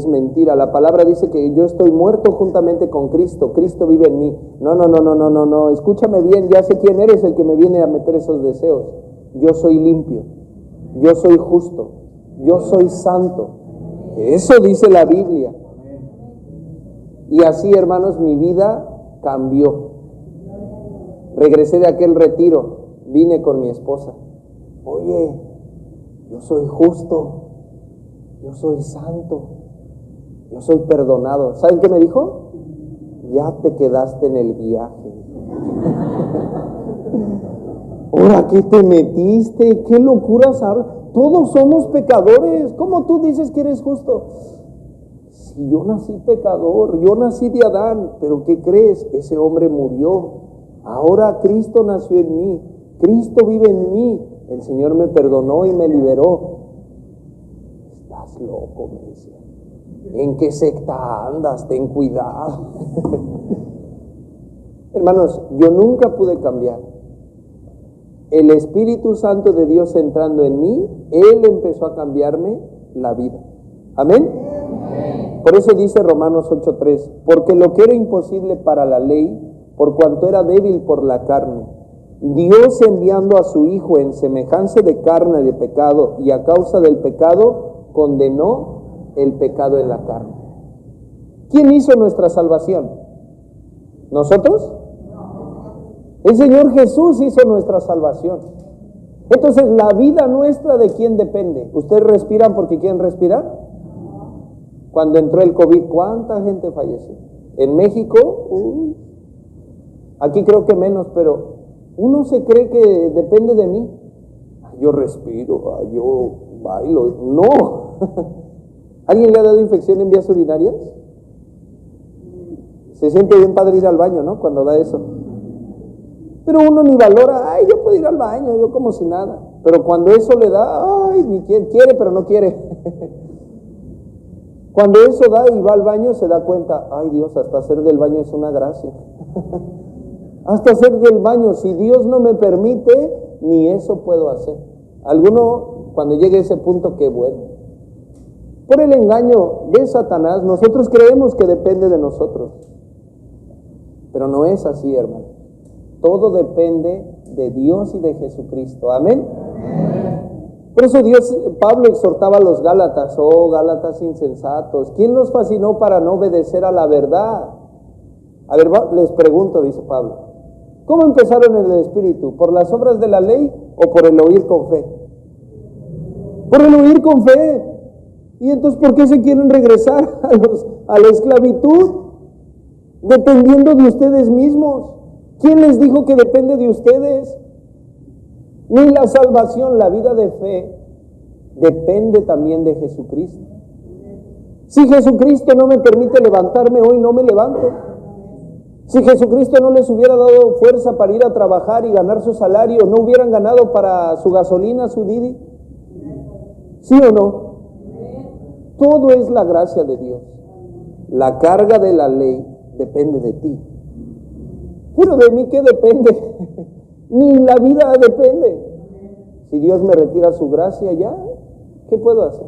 mentira. La palabra dice que yo estoy muerto juntamente con Cristo. Cristo vive en mí. No. Escúchame bien, ya sé quién eres el que me viene a meter esos deseos. Yo soy limpio. Yo soy justo. Yo soy santo. Eso dice la Biblia. Y así, hermanos, mi vida cambió. Regresé de aquel retiro. Vine con mi esposa. Oye, yo soy justo. Yo soy santo, yo soy perdonado. ¿Saben qué me dijo? Ya te quedaste en el viaje. ¿Ahora qué te metiste? ¿Qué locuras hablas? Todos somos pecadores. ¿Cómo tú dices que eres justo? Si yo nací pecador, yo nací de Adán, pero ¿qué crees? Ese hombre murió. Ahora Cristo nació en mí. Cristo vive en mí. El Señor me perdonó y me liberó. Estás loco, me decía. ¿En qué secta andas? Ten cuidado. Hermanos, yo nunca pude cambiar. El Espíritu Santo de Dios entrando en mí, Él empezó a cambiarme la vida. ¿Amén? Por eso dice Romanos 8:3, porque lo que era imposible para la ley, por cuanto era débil por la carne, Dios enviando a su Hijo en semejanza de carne de pecado, y a causa del pecado, condenó el pecado en la carne. ¿Quién hizo nuestra salvación? ¿Nosotros? El Señor Jesús hizo nuestra salvación. Entonces, la vida nuestra, ¿de quién depende? ¿Ustedes respiran porque quieren respirar? Cuando entró el COVID, ¿cuánta gente falleció? En México, aquí creo que menos, pero Uno se cree que depende de mí. Yo respiro, yo bailo. No. ¿Alguien le ha dado infección en vías urinarias? Se siente bien padre ir al baño, ¿no? Cuando da eso. Pero uno ni valora, ay, yo puedo ir al baño, yo como si nada. Pero cuando eso le da, ay, ni quiere, pero no quiere. Cuando eso da y va al baño, se da cuenta, ay Dios, hasta hacer del baño es una gracia. Hasta hacer del baño, si Dios no me permite, ni eso puedo hacer. Alguno, cuando llegue a ese punto, qué bueno. Por el engaño de Satanás, nosotros creemos que depende de nosotros. Pero no es así, hermano. Todo depende de Dios y de Jesucristo. Amén. Por eso Pablo exhortaba a los Gálatas, oh Gálatas insensatos, ¿quién los fascinó para no obedecer a la verdad? A ver, les pregunto, dice Pablo, ¿cómo empezaron en el Espíritu? ¿Por las obras de la ley o por el oír con fe? Por el oír con fe. ¿Y entonces por qué se quieren regresar a la esclavitud? Dependiendo de ustedes mismos. ¿Quién les dijo que depende de ustedes? Ni la salvación, la vida de fe, depende también de Jesucristo. Si Jesucristo no me permite levantarme hoy, no me levanto. Si Jesucristo no les hubiera dado fuerza para ir a trabajar y ganar su salario, ¿no hubieran ganado para su gasolina, su Didi? ¿Sí o no? Todo es la gracia de Dios. La carga de la ley depende de ti. Pero de mí, ¿qué depende? Ni la vida depende. Si Dios me retira su gracia, ya, ¿qué puedo hacer?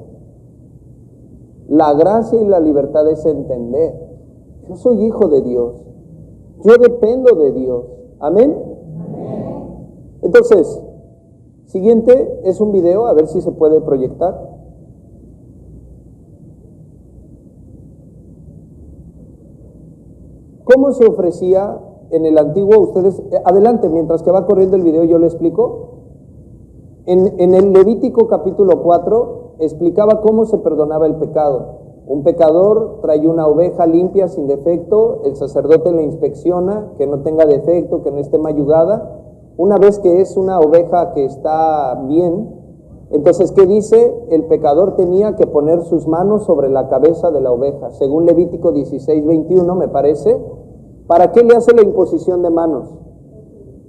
La gracia y la libertad es entender. Yo soy hijo de Dios. Yo dependo de Dios. ¿Amén? Entonces, siguiente es un video, a ver si se puede proyectar. ¿Cómo se ofrecía en el antiguo? Ustedes, adelante, mientras que va corriendo el video yo le explico. En el Levítico capítulo 4 explicaba cómo se perdonaba el pecado. Un pecador trae una oveja limpia, sin defecto, el sacerdote la inspecciona, que no tenga defecto, que no esté mayugada. Una vez que es una oveja que está bien, entonces, ¿qué dice? El pecador tenía que poner sus manos sobre la cabeza de la oveja, según Levítico 16:21, me parece. ¿Para qué le hace la imposición de manos?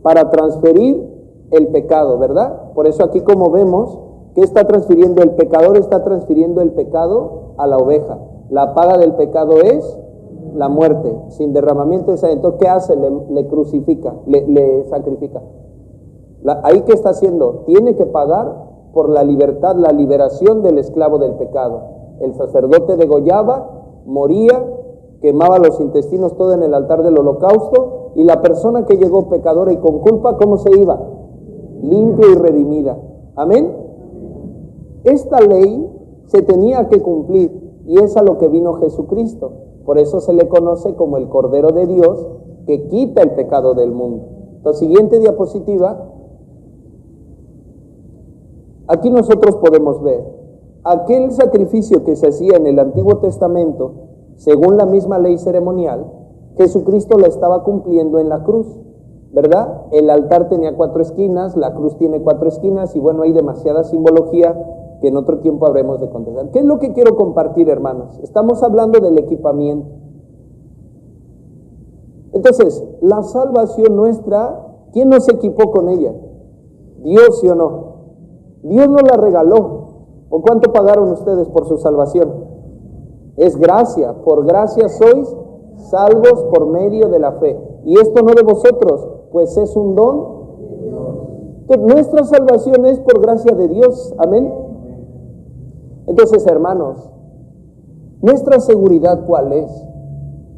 Para transferir el pecado, ¿verdad? Por eso aquí, como vemos, ¿qué está transfiriendo? El pecador está transfiriendo el pecado a la oveja. La paga del pecado es la muerte, sin derramamiento de sangre. Entonces, ¿qué hace? Le crucifica, le sacrifica. ¿Ahí qué está haciendo? Tiene que pagar por la libertad, la liberación del esclavo del pecado. El sacerdote degollaba, moría, quemaba los intestinos todo en el altar del holocausto, y la persona que llegó pecadora y con culpa, ¿cómo se iba? Limpia y redimida. ¿Amén? Esta ley se tenía que cumplir, y es a lo que vino Jesucristo. Por eso se le conoce como el Cordero de Dios, que quita el pecado del mundo. Entonces, siguiente diapositiva. Aquí nosotros podemos ver aquel sacrificio que se hacía en el Antiguo Testamento, según la misma ley ceremonial. Jesucristo la estaba cumpliendo en la cruz, ¿verdad? El altar tenía 4 esquinas, la cruz tiene 4 esquinas, y bueno, hay demasiada simbología que en otro tiempo habremos de contestar. ¿Qué es lo que quiero compartir, hermanos? Estamos hablando del equipamiento. Entonces, la salvación nuestra, ¿quién nos equipó con ella? ¿Dios, sí o no? Dios nos la regaló. ¿O cuánto pagaron ustedes por su salvación? Es gracia. Por gracia sois salvos por medio de la fe. Y esto no de vosotros, pues es un don. Entonces, nuestra salvación es por gracia de Dios. Amén. Entonces, hermanos, ¿nuestra seguridad cuál es?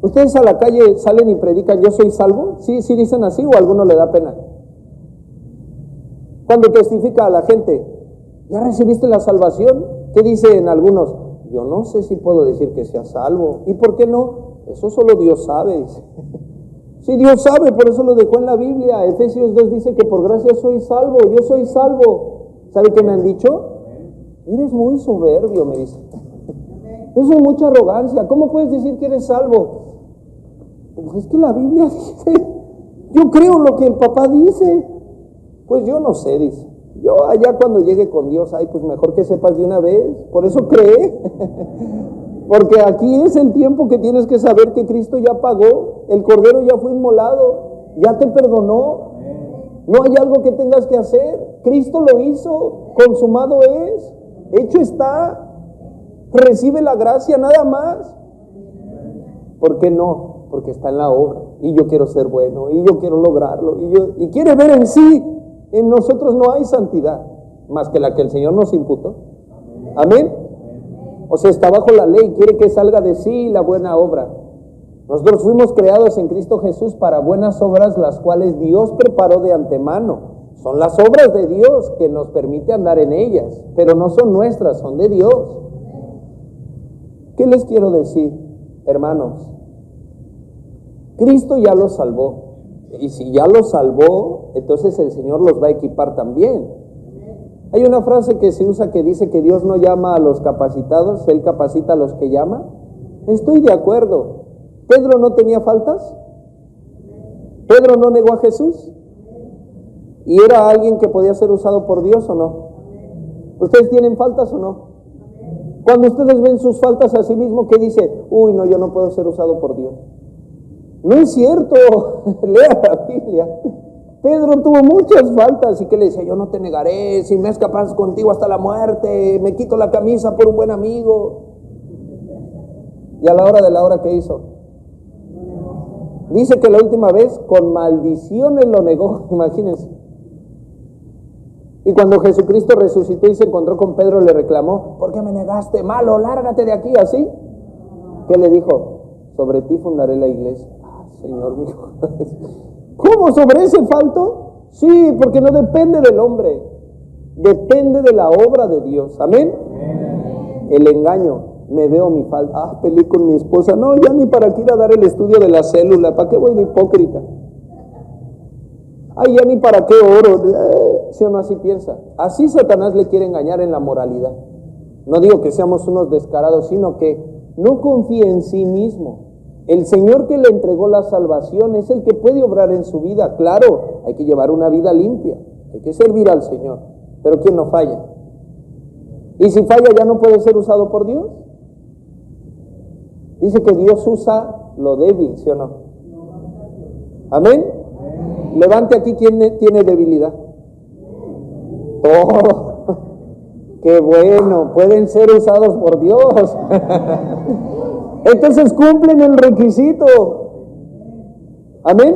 ¿Ustedes a la calle salen y predican yo soy salvo? ¿Sí dicen así o a alguno le da pena? Cuando testifica a la gente, ¿ya recibiste la salvación? ¿Qué dicen algunos? Yo no sé si puedo decir que sea salvo. ¿Y por qué no? Eso solo Dios sabe, dice. Sí, Dios sabe, por eso lo dejó en la Biblia. Efesios 2 dice que por gracia soy salvo, yo soy salvo. ¿Sabe qué me han dicho? Eres muy soberbio, me dice. Eso es mucha arrogancia. ¿Cómo puedes decir que eres salvo? Pues es que la Biblia dice, yo creo lo que el papá dice. Pues yo no sé, dice. Yo allá cuando llegue con Dios, ay, pues mejor que sepas de una vez. Por eso cree. Porque aquí es el tiempo que tienes que saber que Cristo ya pagó. El Cordero ya fue inmolado. Ya te perdonó. No hay algo que tengas que hacer. Cristo lo hizo. Consumado es. Hecho está. Recibe la gracia, nada más. ¿Por qué no? Porque está en la obra. Y yo quiero ser bueno. Y yo quiero lograrlo. Y quiere ver en sí. En nosotros no hay santidad. Más que la que el Señor nos imputó. Amén. O sea, está bajo la ley. Quiere que salga de sí la buena obra. Nosotros fuimos creados en Cristo Jesús para buenas obras, las cuales Dios preparó de antemano. Son las obras de Dios que nos permite andar en ellas, pero no son nuestras, son de Dios. ¿Qué les quiero decir, hermanos? Cristo ya los salvó. Y si ya los salvó, entonces el Señor los va a equipar también. Hay una frase que se usa que dice que Dios no llama a los capacitados, Él capacita a los que llama. Estoy de acuerdo. ¿Pedro no tenía faltas? ¿Pedro no negó a Jesús? ¿Y era alguien que podía ser usado por Dios o no? ¿Ustedes tienen faltas o no? Cuando ustedes ven sus faltas a sí mismo, ¿qué dice? Uy, no, yo no puedo ser usado por Dios. No es cierto. Lea la Biblia. Pedro tuvo muchas faltas y que le decía, yo no te negaré, si me escapas contigo hasta la muerte, me quito la camisa por un buen amigo. Y a la hora de la hora, ¿qué hizo? Dice que la última vez con maldiciones lo negó, imagínense. Y cuando Jesucristo resucitó y se encontró con Pedro, le reclamó, ¿por qué me negaste? Malo, lárgate de aquí, ¿así? ¿Qué le dijo? Sobre ti fundaré la iglesia. Ah, Señor mío. ¿Cómo? ¿Sobre ese falto? Sí, porque no depende del hombre, depende de la obra de Dios. ¿Amén? El engaño. Me veo mi falta. Ah, peleé con mi esposa. No, ya ni para qué ir a dar el estudio de la célula. ¿Para qué voy de hipócrita? Ay, ya ni para qué oro. ¿Sí o no así piensa? Así Satanás le quiere engañar en la moralidad. No digo que seamos unos descarados, sino que no confíe en sí mismo. El Señor que le entregó la salvación es el que puede obrar en su vida. Claro, hay que llevar una vida limpia. Hay que servir al Señor. Pero ¿quién no falla? Y si falla, ¿ya no puede ser usado por Dios? Dice que Dios usa lo débil, ¿sí o no? ¿Amén? Levante aquí quien tiene debilidad. ¡Oh! ¡Qué bueno! Pueden ser usados por Dios. Entonces cumplen el requisito. ¿Amén?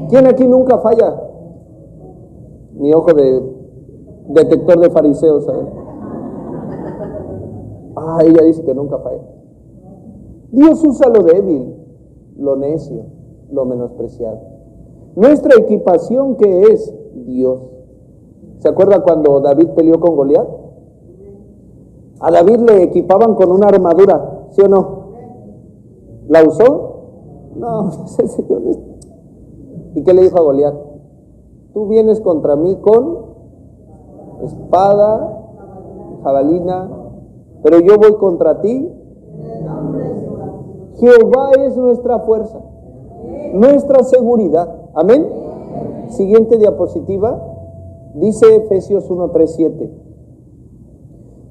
¿Quién aquí nunca falla? Mi ojo de detector de fariseos, ¿sabes? Ah, ella dice que nunca falla. Dios usa lo débil, lo necio, lo menospreciado. Nuestra equipación, ¿qué es? Dios. ¿Se acuerda cuando David peleó con Goliat? A David le equipaban con una armadura, ¿sí o no? ¿La usó? No, ese Señor. ¿Y qué le dijo a Goliat? Tú vienes contra mí con espada, jabalina, pero yo voy contra ti. Jehová es nuestra fuerza, nuestra seguridad. Amén. Siguiente diapositiva. Dice Efesios 1:3-7.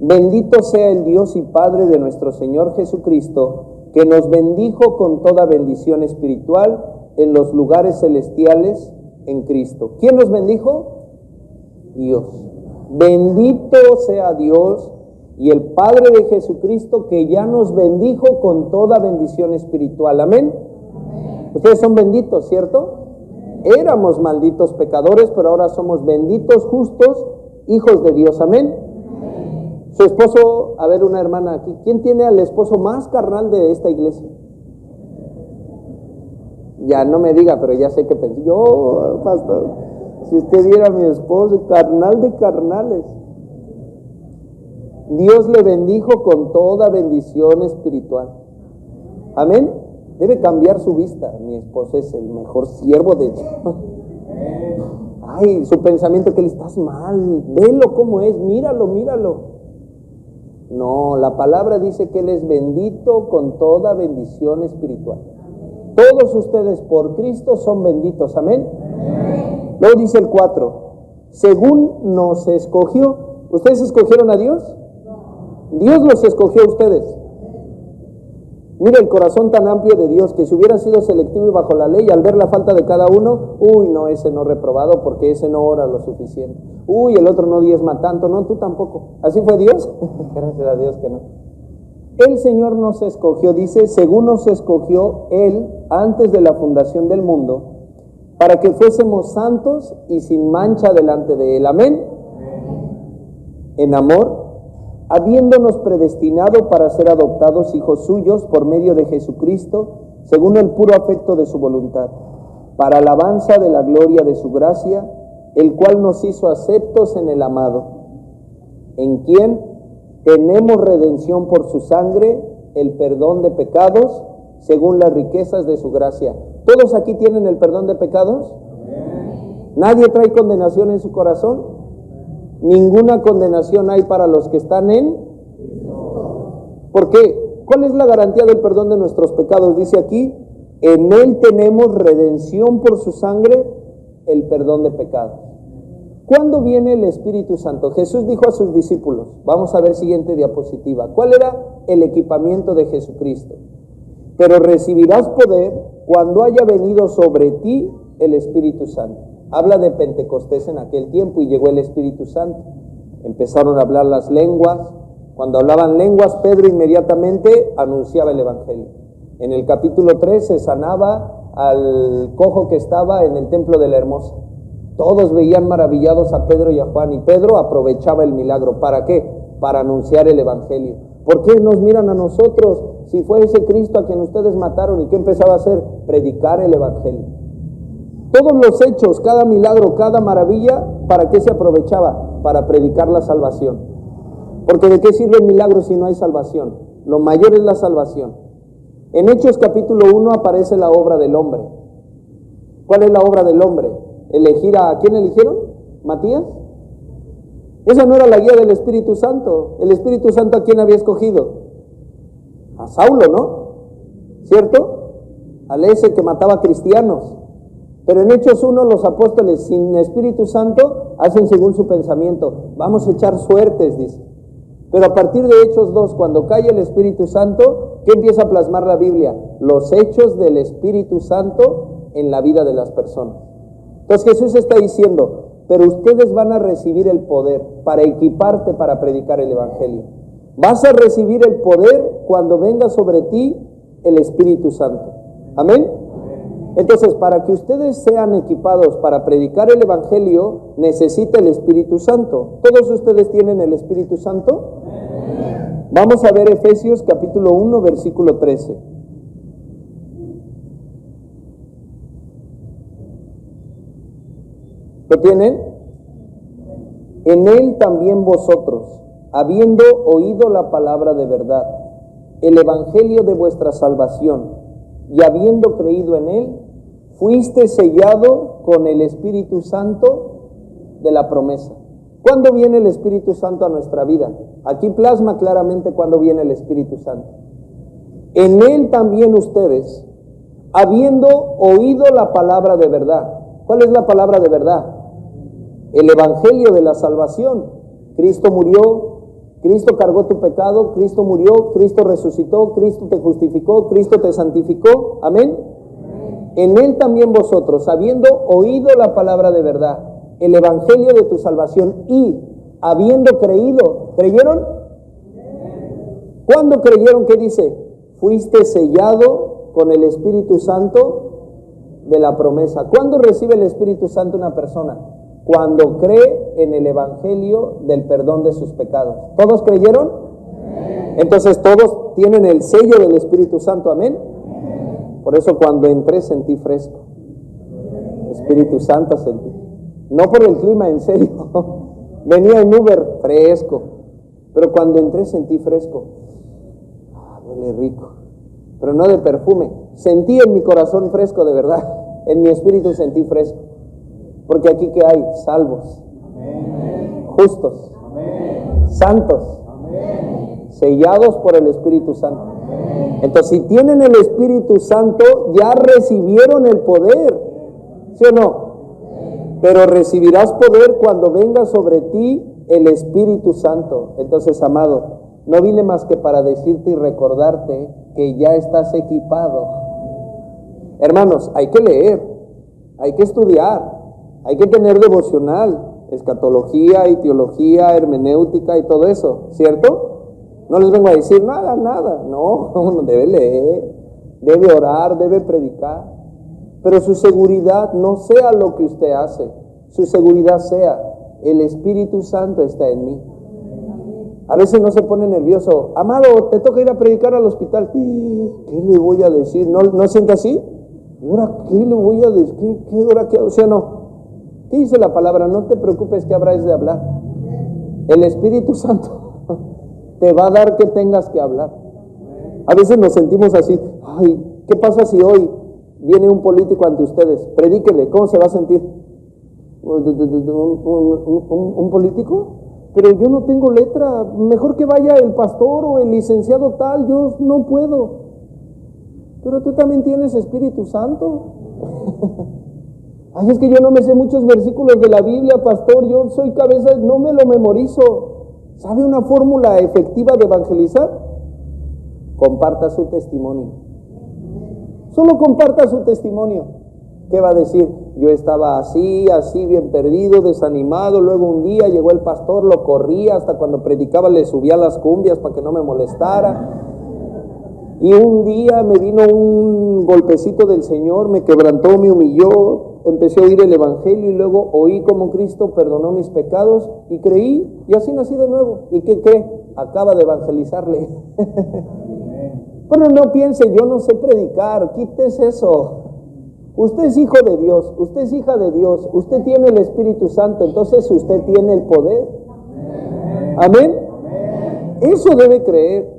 Bendito sea el Dios y Padre de nuestro Señor Jesucristo, que nos bendijo con toda bendición espiritual en los lugares celestiales en Cristo. ¿Quién nos bendijo? Dios. Bendito sea Dios y el Padre de Jesucristo, que ya nos bendijo con toda bendición espiritual. Amén. Ustedes son benditos, ¿cierto? Éramos malditos pecadores, pero ahora somos benditos, justos, hijos de Dios. Amén. Su esposo, a ver, una hermana aquí. ¿Quién tiene al esposo más carnal de esta iglesia? Ya no me diga, pero ya sé que pensé. Yo, pastor, si usted viera a mi esposo, carnal de carnales. Dios le bendijo con toda bendición espiritual. Amén. Debe cambiar su vista. Mi esposo es el mejor siervo de Dios. Ay, su pensamiento que le estás mal. Velo como es, míralo, míralo. No, la palabra dice que Él es bendito con toda bendición espiritual. Todos ustedes por Cristo son benditos. Amén. Luego dice el 4. según nos escogió. ¿Ustedes escogieron a Dios? Dios los escogió a ustedes. Mira el corazón tan amplio de Dios, que si hubiera sido selectivo y bajo la ley, al ver la falta de cada uno, uy, no, ese no reprobado porque ese no ora lo suficiente. Uy, el otro no diezma tanto, no, tú tampoco. ¿Así fue Dios? Gracias a Dios que no. El Señor nos escogió, dice, según nos escogió Él antes de la fundación del mundo, para que fuésemos santos y sin mancha delante de Él. Amén. En amor, habiéndonos predestinado para ser adoptados hijos suyos por medio de Jesucristo, según el puro afecto de su voluntad, para alabanza de la gloria de su gracia, el cual nos hizo aceptos en el amado, en quien tenemos redención por su sangre, el perdón de pecados, según las riquezas de su gracia. ¿Todos aquí tienen el perdón de pecados? ¿Nadie trae condenación en su corazón? Ninguna condenación hay para los que están en. ¿Por qué? ¿Cuál es la garantía del perdón de nuestros pecados? Dice aquí, en Él tenemos redención por su sangre, el perdón de pecados. ¿Cuándo viene el Espíritu Santo? Jesús dijo a sus discípulos, vamos a ver siguiente diapositiva, ¿cuál era el equipamiento de Jesucristo? Pero recibirás poder cuando haya venido sobre ti el Espíritu Santo. Habla de Pentecostés en aquel tiempo y llegó el Espíritu Santo. Empezaron a hablar las lenguas. Cuando hablaban lenguas, Pedro inmediatamente anunciaba el Evangelio. En el capítulo 3 se sanaba al cojo que estaba en el templo de la Hermosa. Todos veían maravillados a Pedro y a Juan, y Pedro aprovechaba el milagro. ¿Para qué? Para anunciar el Evangelio. ¿Por qué nos miran a nosotros si fue ese Cristo a quien ustedes mataron? ¿Y qué empezaba a hacer? Predicar el Evangelio. Todos los hechos, cada milagro, cada maravilla, ¿para qué se aprovechaba? Para predicar la salvación. Porque ¿de qué sirve el milagro si no hay salvación? Lo mayor es la salvación. En Hechos capítulo 1 aparece la obra del hombre. ¿Cuál es la obra del hombre? ¿Elegir a quién eligieron? ¿Matías? Esa no era la guía del Espíritu Santo. ¿El Espíritu Santo a quién había escogido? A Saulo, ¿no? ¿Cierto? Al ese que mataba cristianos. Pero en Hechos 1 los apóstoles sin Espíritu Santo hacen según su pensamiento. Vamos a echar suertes, dice. Pero a partir de Hechos 2, cuando cae el Espíritu Santo, ¿qué empieza a plasmar la Biblia? Los hechos del Espíritu Santo en la vida de las personas. Entonces Jesús está diciendo, pero ustedes van a recibir el poder para equiparte para predicar el Evangelio. Vas a recibir el poder cuando venga sobre ti el Espíritu Santo. ¿Amén? Entonces, para que ustedes sean equipados para predicar el Evangelio, necesita el Espíritu Santo. ¿Todos ustedes tienen el Espíritu Santo? Vamos a ver Efesios capítulo 1, versículo 13. ¿Lo tienen? En Él también vosotros, habiendo oído la palabra de verdad, el Evangelio de vuestra salvación, y habiendo creído en Él, fuiste sellado con el Espíritu Santo de la promesa. ¿Cuándo viene el Espíritu Santo a nuestra vida? Aquí plasma claramente cuándo viene el Espíritu Santo. En Él también ustedes, habiendo oído la palabra de verdad. ¿Cuál es la palabra de verdad? El Evangelio de la salvación. Cristo murió, Cristo cargó tu pecado, Cristo murió, Cristo resucitó, Cristo te justificó, Cristo te santificó. Amén. En Él también vosotros, habiendo oído la palabra de verdad, el Evangelio de tu salvación, y habiendo creído, ¿creyeron? ¿Cuándo creyeron? ¿Qué dice? Fuiste sellado con el Espíritu Santo de la promesa. ¿Cuándo recibe el Espíritu Santo una persona? Cuando cree en el Evangelio del perdón de sus pecados. ¿Todos creyeron? Entonces todos tienen el sello del Espíritu Santo. Amén. Por eso cuando entré sentí fresco. Espíritu Santo sentí. No por el clima, en serio. Venía en Uber fresco. Pero cuando entré sentí fresco. Huele rico. Pero no de perfume. Sentí en mi corazón fresco de verdad. En mi espíritu sentí fresco. Porque aquí que hay salvos, justos, santos, sellados por el Espíritu Santo. Entonces, si tienen el Espíritu Santo, ya recibieron el poder, ¿sí o no? Pero recibirás poder cuando venga sobre ti el Espíritu Santo. Entonces, amado, no vine más que para decirte y recordarte que ya estás equipado. Hermanos, hay que leer, hay que estudiar, hay que tener devocional, escatología y teología, hermenéutica y todo eso, ¿cierto? No les vengo a decir nada, no, uno debe leer, debe orar, debe predicar, pero su seguridad no sea lo que usted hace, su seguridad sea, el Espíritu Santo está en mí. A veces no se pone nervioso, amado, te toca ir a predicar al hospital, ¿qué le voy a decir? ¿No siente así? ¿Y ahora qué le voy a decir? ¿Qué hora qué? O sea, no. ¿Qué dice la palabra? No te preocupes que habrás de hablar. El Espíritu Santo te va a dar que tengas que hablar. A veces nos sentimos así, ay, ¿qué pasa si hoy viene un político ante ustedes? Predíquele, ¿cómo se va a sentir? ¿Un político? Pero yo no tengo letra, mejor que vaya el pastor o el licenciado tal, yo no puedo. Pero tú también tienes Espíritu Santo. Ay, es que yo no me sé muchos versículos de la Biblia, pastor, yo soy cabeza, no me lo memorizo. ¿Sabe una fórmula efectiva de evangelizar? Comparta su testimonio. Solo comparta su testimonio. ¿Qué va a decir? Yo estaba así, bien perdido, desanimado, luego un día llegó el pastor, lo corría, hasta cuando predicaba le subía las cumbias para que no me molestara. Y un día me vino un golpecito del Señor, me quebrantó, me humilló, empecé a oír el Evangelio y luego oí cómo Cristo perdonó mis pecados y creí y así nací de nuevo. ¿Y qué cree? Acaba de evangelizarle. Pero no piense, yo no sé predicar, quítese eso. Usted es hijo de Dios, usted es hija de Dios, usted tiene el Espíritu Santo, entonces usted tiene el poder. Amén. Eso debe creer.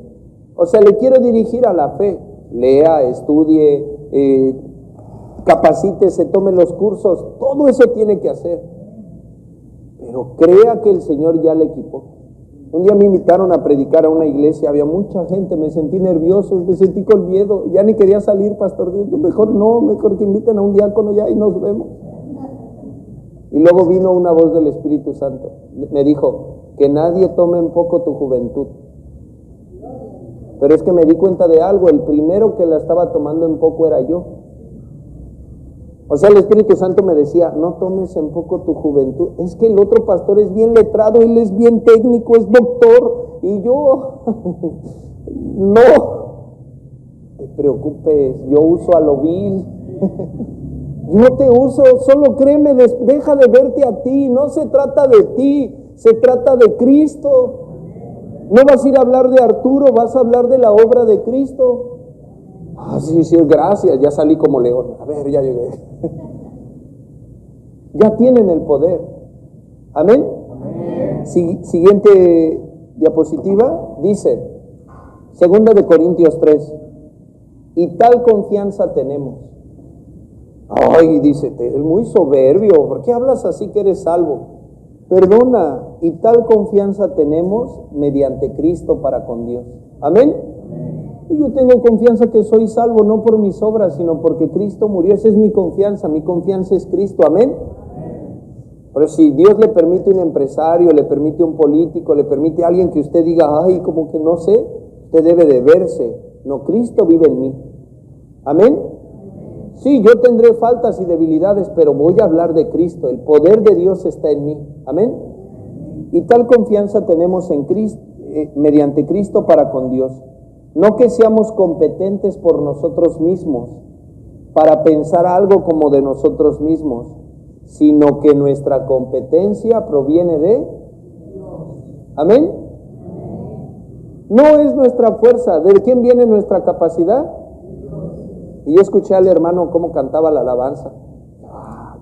O sea, le quiero dirigir a la fe. Lea, estudie, capacítese, tome los cursos. Todo eso tiene que hacer. Pero crea que el Señor ya le equipó. Un día me invitaron a predicar a una iglesia. Había mucha gente. Me sentí nervioso, me sentí con miedo. Ya ni quería salir, pastor. Mejor que inviten a un diácono ya y nos vemos. Y luego vino una voz del Espíritu Santo. Me dijo, que nadie tome en poco tu juventud. Pero es que me di cuenta de algo, el primero que la estaba tomando en poco era yo. O sea, el Espíritu Santo me decía, no tomes en poco tu juventud. Es que el otro pastor es bien letrado, él es bien técnico, es doctor, y yo, no te preocupes, yo uso a lo vil. Yo te uso, solo créeme, deja de verte a ti, no se trata de ti, se trata de Cristo. No vas a ir a hablar de Arturo, vas a hablar de la obra de Cristo. Sí, gracias, ya salí como león. A ver, ya llegué. Ya tienen el poder. Amén. Siguiente diapositiva, dice, 2 Corintios 3, y tal confianza tenemos. Ay, dice, es muy soberbio, ¿por qué hablas así que eres salvo? Perdona, y tal confianza tenemos mediante Cristo para con Dios. ¿Amén? Yo tengo confianza que soy salvo no por mis obras, sino porque Cristo murió. Esa es mi confianza es Cristo. ¿Amén? Pero si Dios le permite un empresario, le permite un político, le permite a alguien que usted diga, ay, como que no sé, usted debe de verse. No, Cristo vive en mí. ¿Amén? Sí, yo tendré faltas y debilidades, pero voy a hablar de Cristo. El poder de Dios está en mí. Amén. Y tal confianza tenemos en Cristo, mediante Cristo para con Dios. No que seamos competentes por nosotros mismos para pensar algo como de nosotros mismos, sino que nuestra competencia proviene de Dios. Amén. No es nuestra fuerza. ¿De quién viene nuestra capacidad? Y yo escuché al hermano cómo cantaba la alabanza.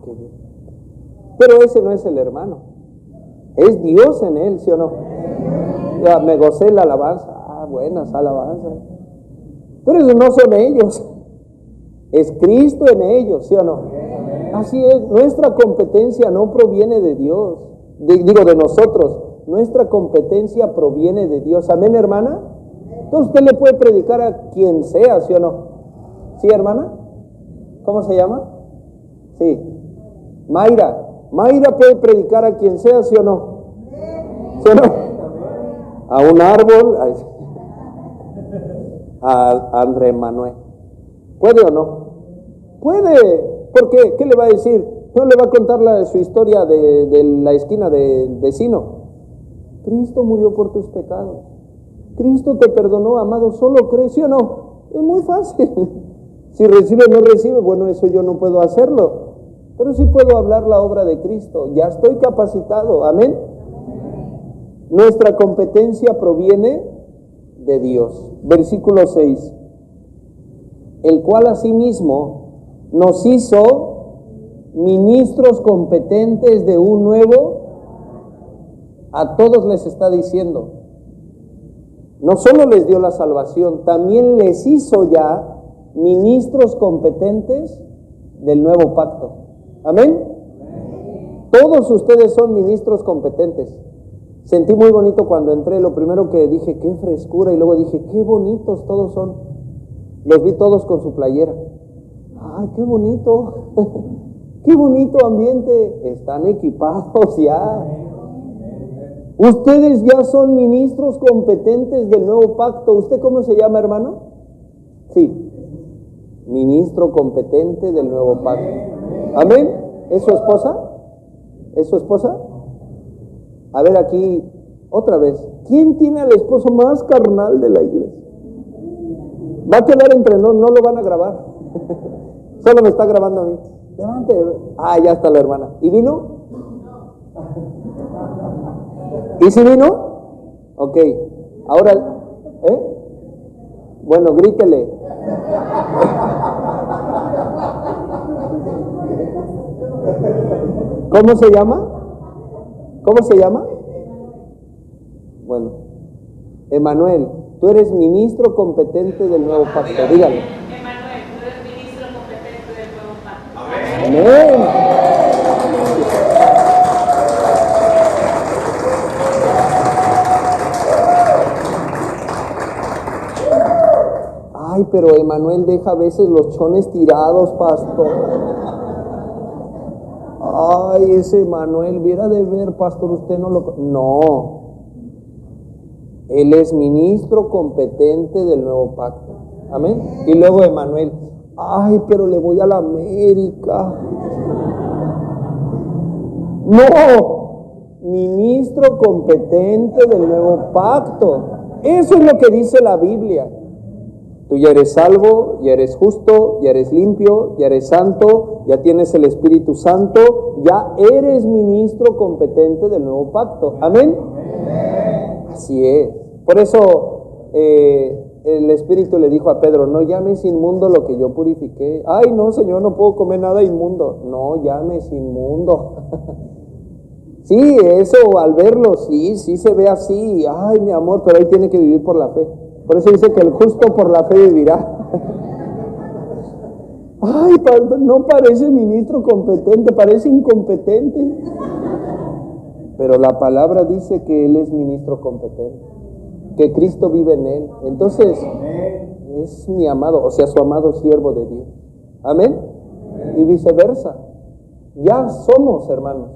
Qué bien. Pero ese no es el hermano. Es Dios en él, ¿sí o no? Ya me gocé la alabanza. Buenas alabanzas. Pero esos no son ellos. Es Cristo en ellos, ¿sí o no? Así es. Nuestra competencia no proviene de Dios. De nosotros. Nuestra competencia proviene de Dios. ¿Amén, hermana? Entonces usted le puede predicar a quien sea, ¿sí o no? ¿Sí, hermana? ¿Cómo se llama? Sí. Mayra. Mayra puede predicar a quien sea, ¿sí o no? ¿Sí o no? A un árbol, a André Manuel. ¿Puede o no? Puede. ¿Por qué? ¿Qué le va a decir? No le va a contar su historia de la esquina del vecino. Cristo murió por tus pecados. Cristo te perdonó, amado, solo cree, ¿sí o no? Es muy fácil. Si recibe o no recibe, bueno, eso yo no puedo hacerlo. Pero sí puedo hablar la obra de Cristo. Ya estoy capacitado. Amén. Nuestra competencia proviene de Dios. Versículo 6. El cual asimismo nos hizo ministros competentes de un nuevo. A todos les está diciendo. No solo les dio la salvación, también les hizo ya ministros competentes del nuevo pacto. Amén. Todos ustedes son ministros competentes. Sentí muy bonito cuando entré. Lo primero que dije, qué frescura, y luego dije, qué bonitos todos son. Los vi todos con su playera. Ay, qué bonito. Qué bonito ambiente. Están equipados ya. Ustedes ya son ministros competentes del nuevo pacto. ¿Usted cómo se llama, hermano? Sí, ministro competente del nuevo pacto. Amén. ¿Es su esposa? ¿Es su esposa? A ver aquí, otra vez. ¿Quién tiene al esposo más carnal de la iglesia? Va a quedar entre no lo van a grabar. Solo me está grabando a mí. Levante. Ah, ya está la hermana. ¿Y vino? ¿Y si vino? Ok. Ahora, bueno, grítele. ¿Cómo se llama? ¿Cómo se llama? Bueno, Emanuel, tú eres ministro competente del nuevo pacto. Dígale. Emanuel, tú eres ministro competente del nuevo pacto. Amén. Ay, pero Emanuel deja a veces los chones tirados, pastor. Ay, ese Emanuel, viera de ver, pastor, usted no lo... No. Él es ministro competente del nuevo pacto. Amén. Y luego Emanuel, ay, pero le voy a la América. No. Ministro competente del nuevo pacto. Eso es lo que dice la Biblia. Tú ya eres salvo, ya eres justo, ya eres limpio, ya eres santo, ya tienes el Espíritu Santo, ya eres ministro competente del nuevo pacto. ¿Amén? Así es. Por eso el Espíritu le dijo a Pedro, no llames inmundo lo que yo purifiqué. Ay, no, Señor, no puedo comer nada inmundo. No llames inmundo. Sí, eso al verlo, sí se ve así. Ay, mi amor, pero ahí tiene que vivir por la fe. Por eso dice que el justo por la fe vivirá. Ay, no parece ministro competente, parece incompetente. Pero la palabra dice que Él es ministro competente, que Cristo vive en Él. Entonces, es mi amado, o sea, su amado siervo de Dios. Amén. Y viceversa. Ya somos hermanos.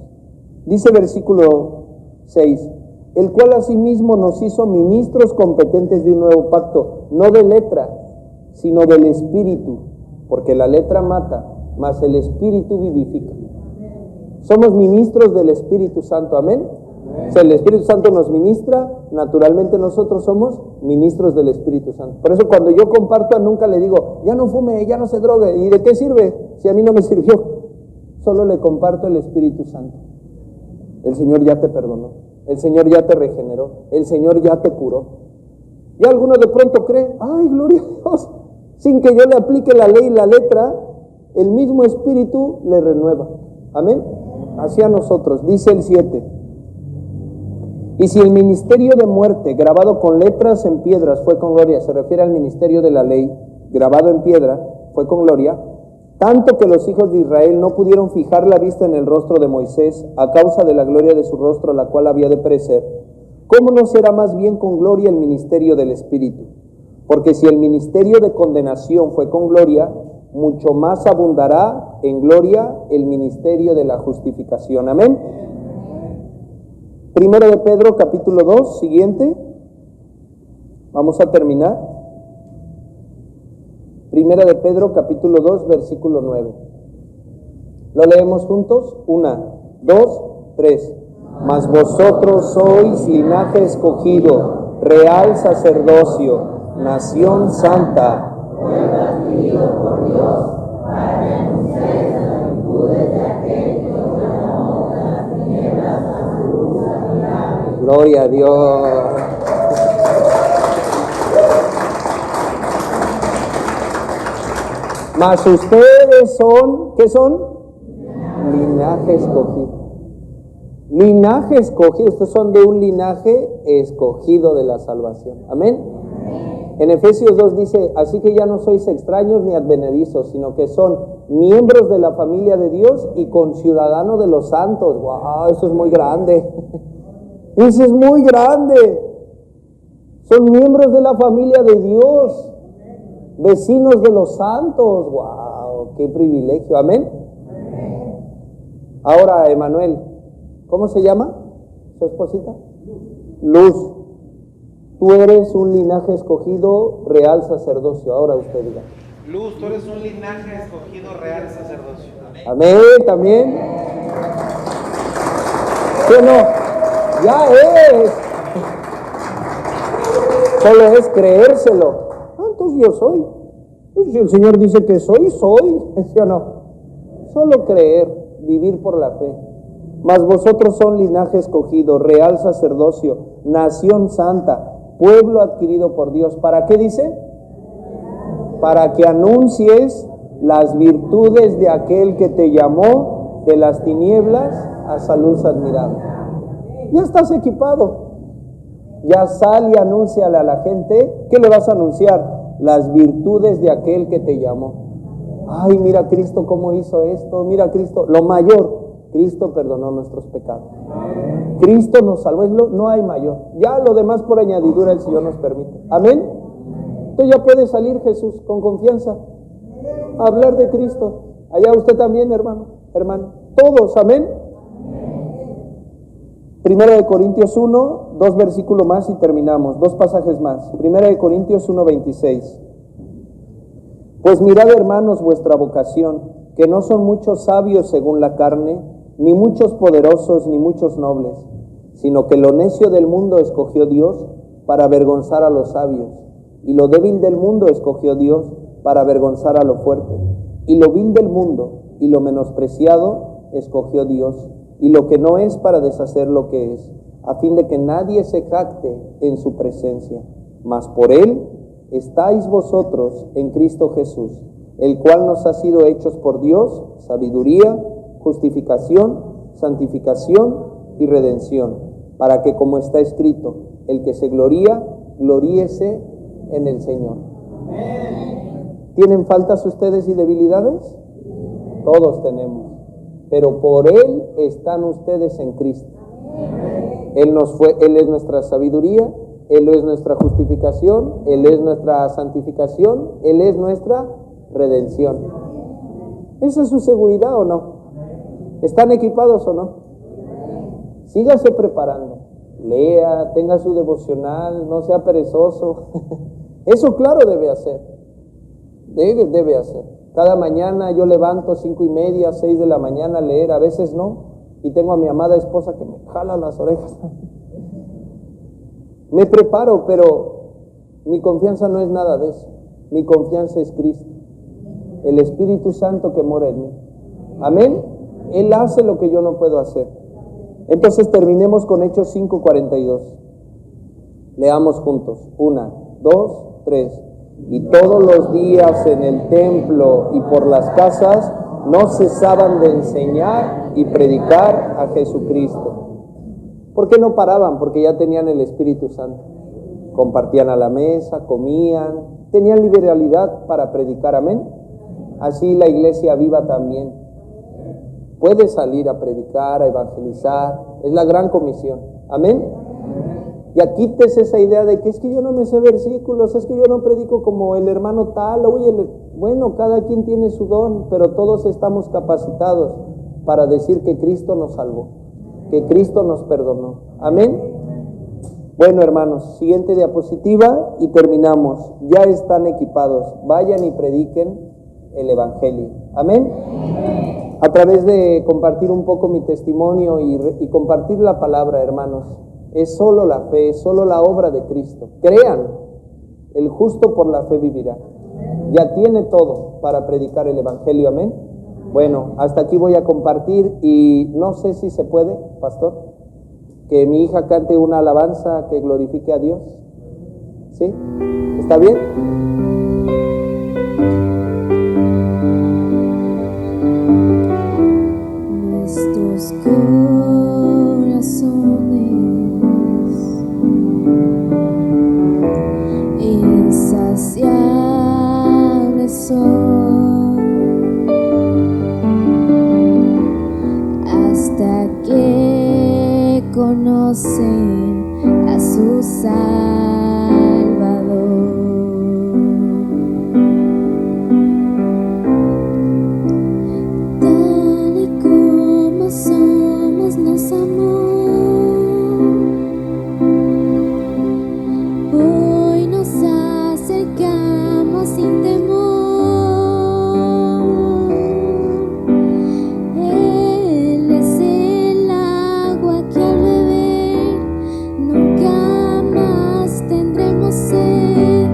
Dice versículo 6. El cual asimismo nos hizo ministros competentes de un nuevo pacto, no de letra, sino del Espíritu, porque la letra mata, mas el Espíritu vivifica. Somos ministros del Espíritu Santo, amén. O sea, el Espíritu Santo nos ministra, naturalmente nosotros somos ministros del Espíritu Santo. Por eso cuando yo comparto, nunca le digo, ya no fume, ya no se drogue, ¿y de qué sirve? Si a mí no me sirvió. Solo le comparto el Espíritu Santo. El Señor ya te perdonó. El Señor ya te regeneró. El Señor ya te curó. Y alguno de pronto cree, ay, gloria a Dios, sin que yo le aplique la ley y la letra, el mismo Espíritu le renueva. Amén. Hacia nosotros, dice el 7. Y si el ministerio de muerte, grabado con letras en piedras, fue con gloria, se refiere al ministerio de la ley, grabado en piedra, fue con gloria, tanto que los hijos de Israel no pudieron fijar la vista en el rostro de Moisés a causa de la gloria de su rostro, la cual había de perecer, ¿cómo no será más bien con gloria el ministerio del Espíritu? Porque si el ministerio de condenación fue con gloria, mucho más abundará en gloria el ministerio de la justificación. Amén. Primero de Pedro, capítulo 2, siguiente. Vamos a terminar. Primera de Pedro, capítulo 2, versículo 9. ¿Lo leemos juntos? 1, 2, 3. Mas vosotros sois linaje escogido, real sacerdocio, nación santa. Gloria a Dios. Mas ustedes son, ¿qué son? Linaje escogido. Linaje escogido. Estos son de un linaje escogido de la salvación. Amén. En Efesios 2 dice, así que ya no sois extraños ni advenedizos, sino que son miembros de la familia de Dios y conciudadanos de los santos. ¡Wow! Eso es muy grande. Eso es muy grande. Son miembros de la familia de Dios, vecinos de los santos. ¡Wow! ¡Qué privilegio! Amén. Ahora, Emanuel, ¿cómo se llama su esposita? Luz. Tú eres un linaje escogido, real sacerdocio. Ahora usted diga. Luz, tú eres un linaje escogido, real sacerdocio. Amén, también. ¿Sí o no? Ya es. Solo es creérselo. Entonces yo soy. Pues si el Señor dice que soy, soy. ¿Sí o no? Solo creer, vivir por la fe. Mas vosotros son linaje escogido, real sacerdocio, nación santa, pueblo adquirido por Dios. ¿Para qué dice? Para que anuncies las virtudes de aquel que te llamó de las tinieblas a su luz admirable. Ya estás equipado. Ya sal y anúnciale a la gente. ¿Qué le vas a anunciar? Las virtudes de aquel que te llamó. Ay, mira Cristo cómo hizo esto. Mira Cristo, lo mayor. Cristo perdonó nuestros pecados. Cristo nos salvó, no hay mayor. Ya lo demás por añadidura el Señor nos permite. Amén. Entonces ya puede salir Jesús con confianza a hablar de Cristo. Allá usted también, hermano. Todos, amén. Primera de Corintios 1, 2 versículos más y terminamos. 2 pasajes más. Primera de Corintios 1, 26. Pues mirad, hermanos, vuestra vocación, que no son muchos sabios según la carne, ni muchos poderosos, ni muchos nobles, sino que lo necio del mundo escogió Dios para avergonzar a los sabios, y lo débil del mundo escogió Dios para avergonzar a lo fuerte, y lo vil del mundo y lo menospreciado escogió Dios, y lo que no es para deshacer lo que es, a fin de que nadie se jacte en su presencia. Mas por él estáis vosotros en Cristo Jesús, el cual nos ha sido hechos por Dios sabiduría, justificación, santificación y redención, para que, como está escrito, el que se gloría, gloríese en el Señor. ¿Tienen faltas ustedes y debilidades? Todos tenemos, pero por Él están ustedes en Cristo. Él es nuestra sabiduría, Él es nuestra justificación, Él es nuestra santificación, Él es nuestra redención. ¿Esa es su seguridad o no? ¿Están equipados o no? Sígase preparando. Lea, tenga su devocional, no sea perezoso. Eso claro debe hacer. Debe hacer. Cada mañana yo levanto 5:30, 6 de la mañana a leer, a veces no. Y tengo a mi amada esposa que me jala las orejas. Me preparo, pero mi confianza no es nada de eso. Mi confianza es Cristo, el Espíritu Santo que mora en mí. Amén. Él hace lo que yo no puedo hacer. Entonces terminemos con Hechos 5:42. Leamos juntos. 1, 2, 3. Y todos los días en el templo y por las casas no cesaban de enseñar y predicar a Jesucristo. ¿Por qué no paraban? Porque ya tenían el Espíritu Santo. Compartían a la mesa, comían, tenían liberalidad para predicar. Amén. Así la iglesia viva también puede salir a predicar, a evangelizar. Es la gran comisión. Amén. Ya quites esa idea de que es que yo no me sé versículos, es que yo no predico como el hermano tal. Oye, bueno, cada quien tiene su don, pero todos estamos capacitados para decir que Cristo nos salvó, que Cristo nos perdonó. Amén. Bueno, hermanos, siguiente diapositiva y terminamos. Ya están equipados. Vayan y prediquen el Evangelio. Amén. A través de compartir un poco mi testimonio y compartir la palabra, hermanos, es solo la fe, es solo la obra de Cristo. Crean, el justo por la fe vivirá. Ya tiene todo para predicar el Evangelio. Amén. Bueno, hasta aquí voy a compartir y no sé si se puede, pastor, que mi hija cante una alabanza que glorifique a Dios. ¿Sí? ¿Está bien? Nuestros corazones insaciables son hasta que conocen a su Salvador. Tal y como somos nos amó. Hoy nos acercamos sin temor. Él es el agua que al beber nunca más tendremos sed.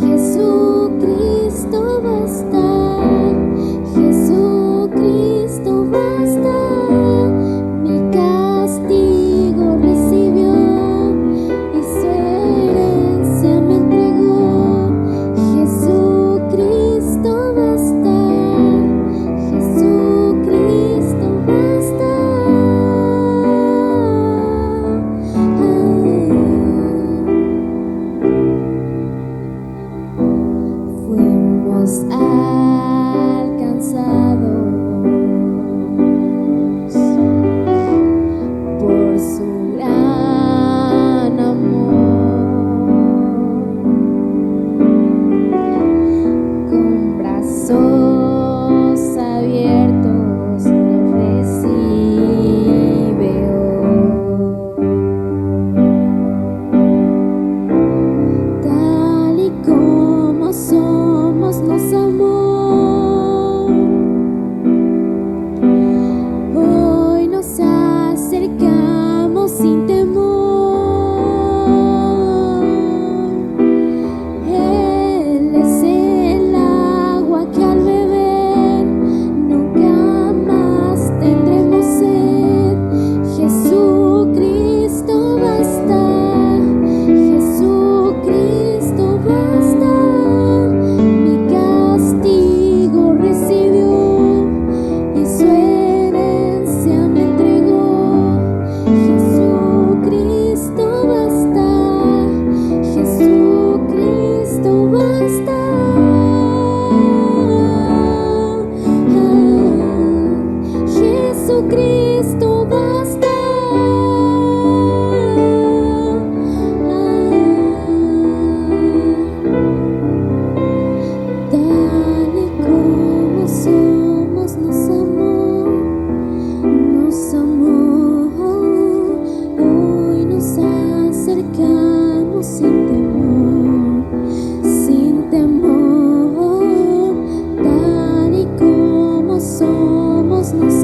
Jesucristo basta, Jesucristo basta. Mi castigo recibió y su herencia me entregó. Jesucristo basta, Jesucristo basta. Fuimos alcanzados por su gran amor, con brazos abiertos nos recibe hoy. Tal y como somos nos amó. Hoy nos acercamos sin temor. Él es el agua que al beber nunca más tendremos sed. Jesucristo basta, Jesucristo basta. Mi castigo recibió y su herencia me entregó. Jesucristo basta, Jesucristo basta. Jesucristo basta. Tal y como somos nos amó, nos amó. Hoy nos acercamos sin temor, sin temor. Tal y como somos nos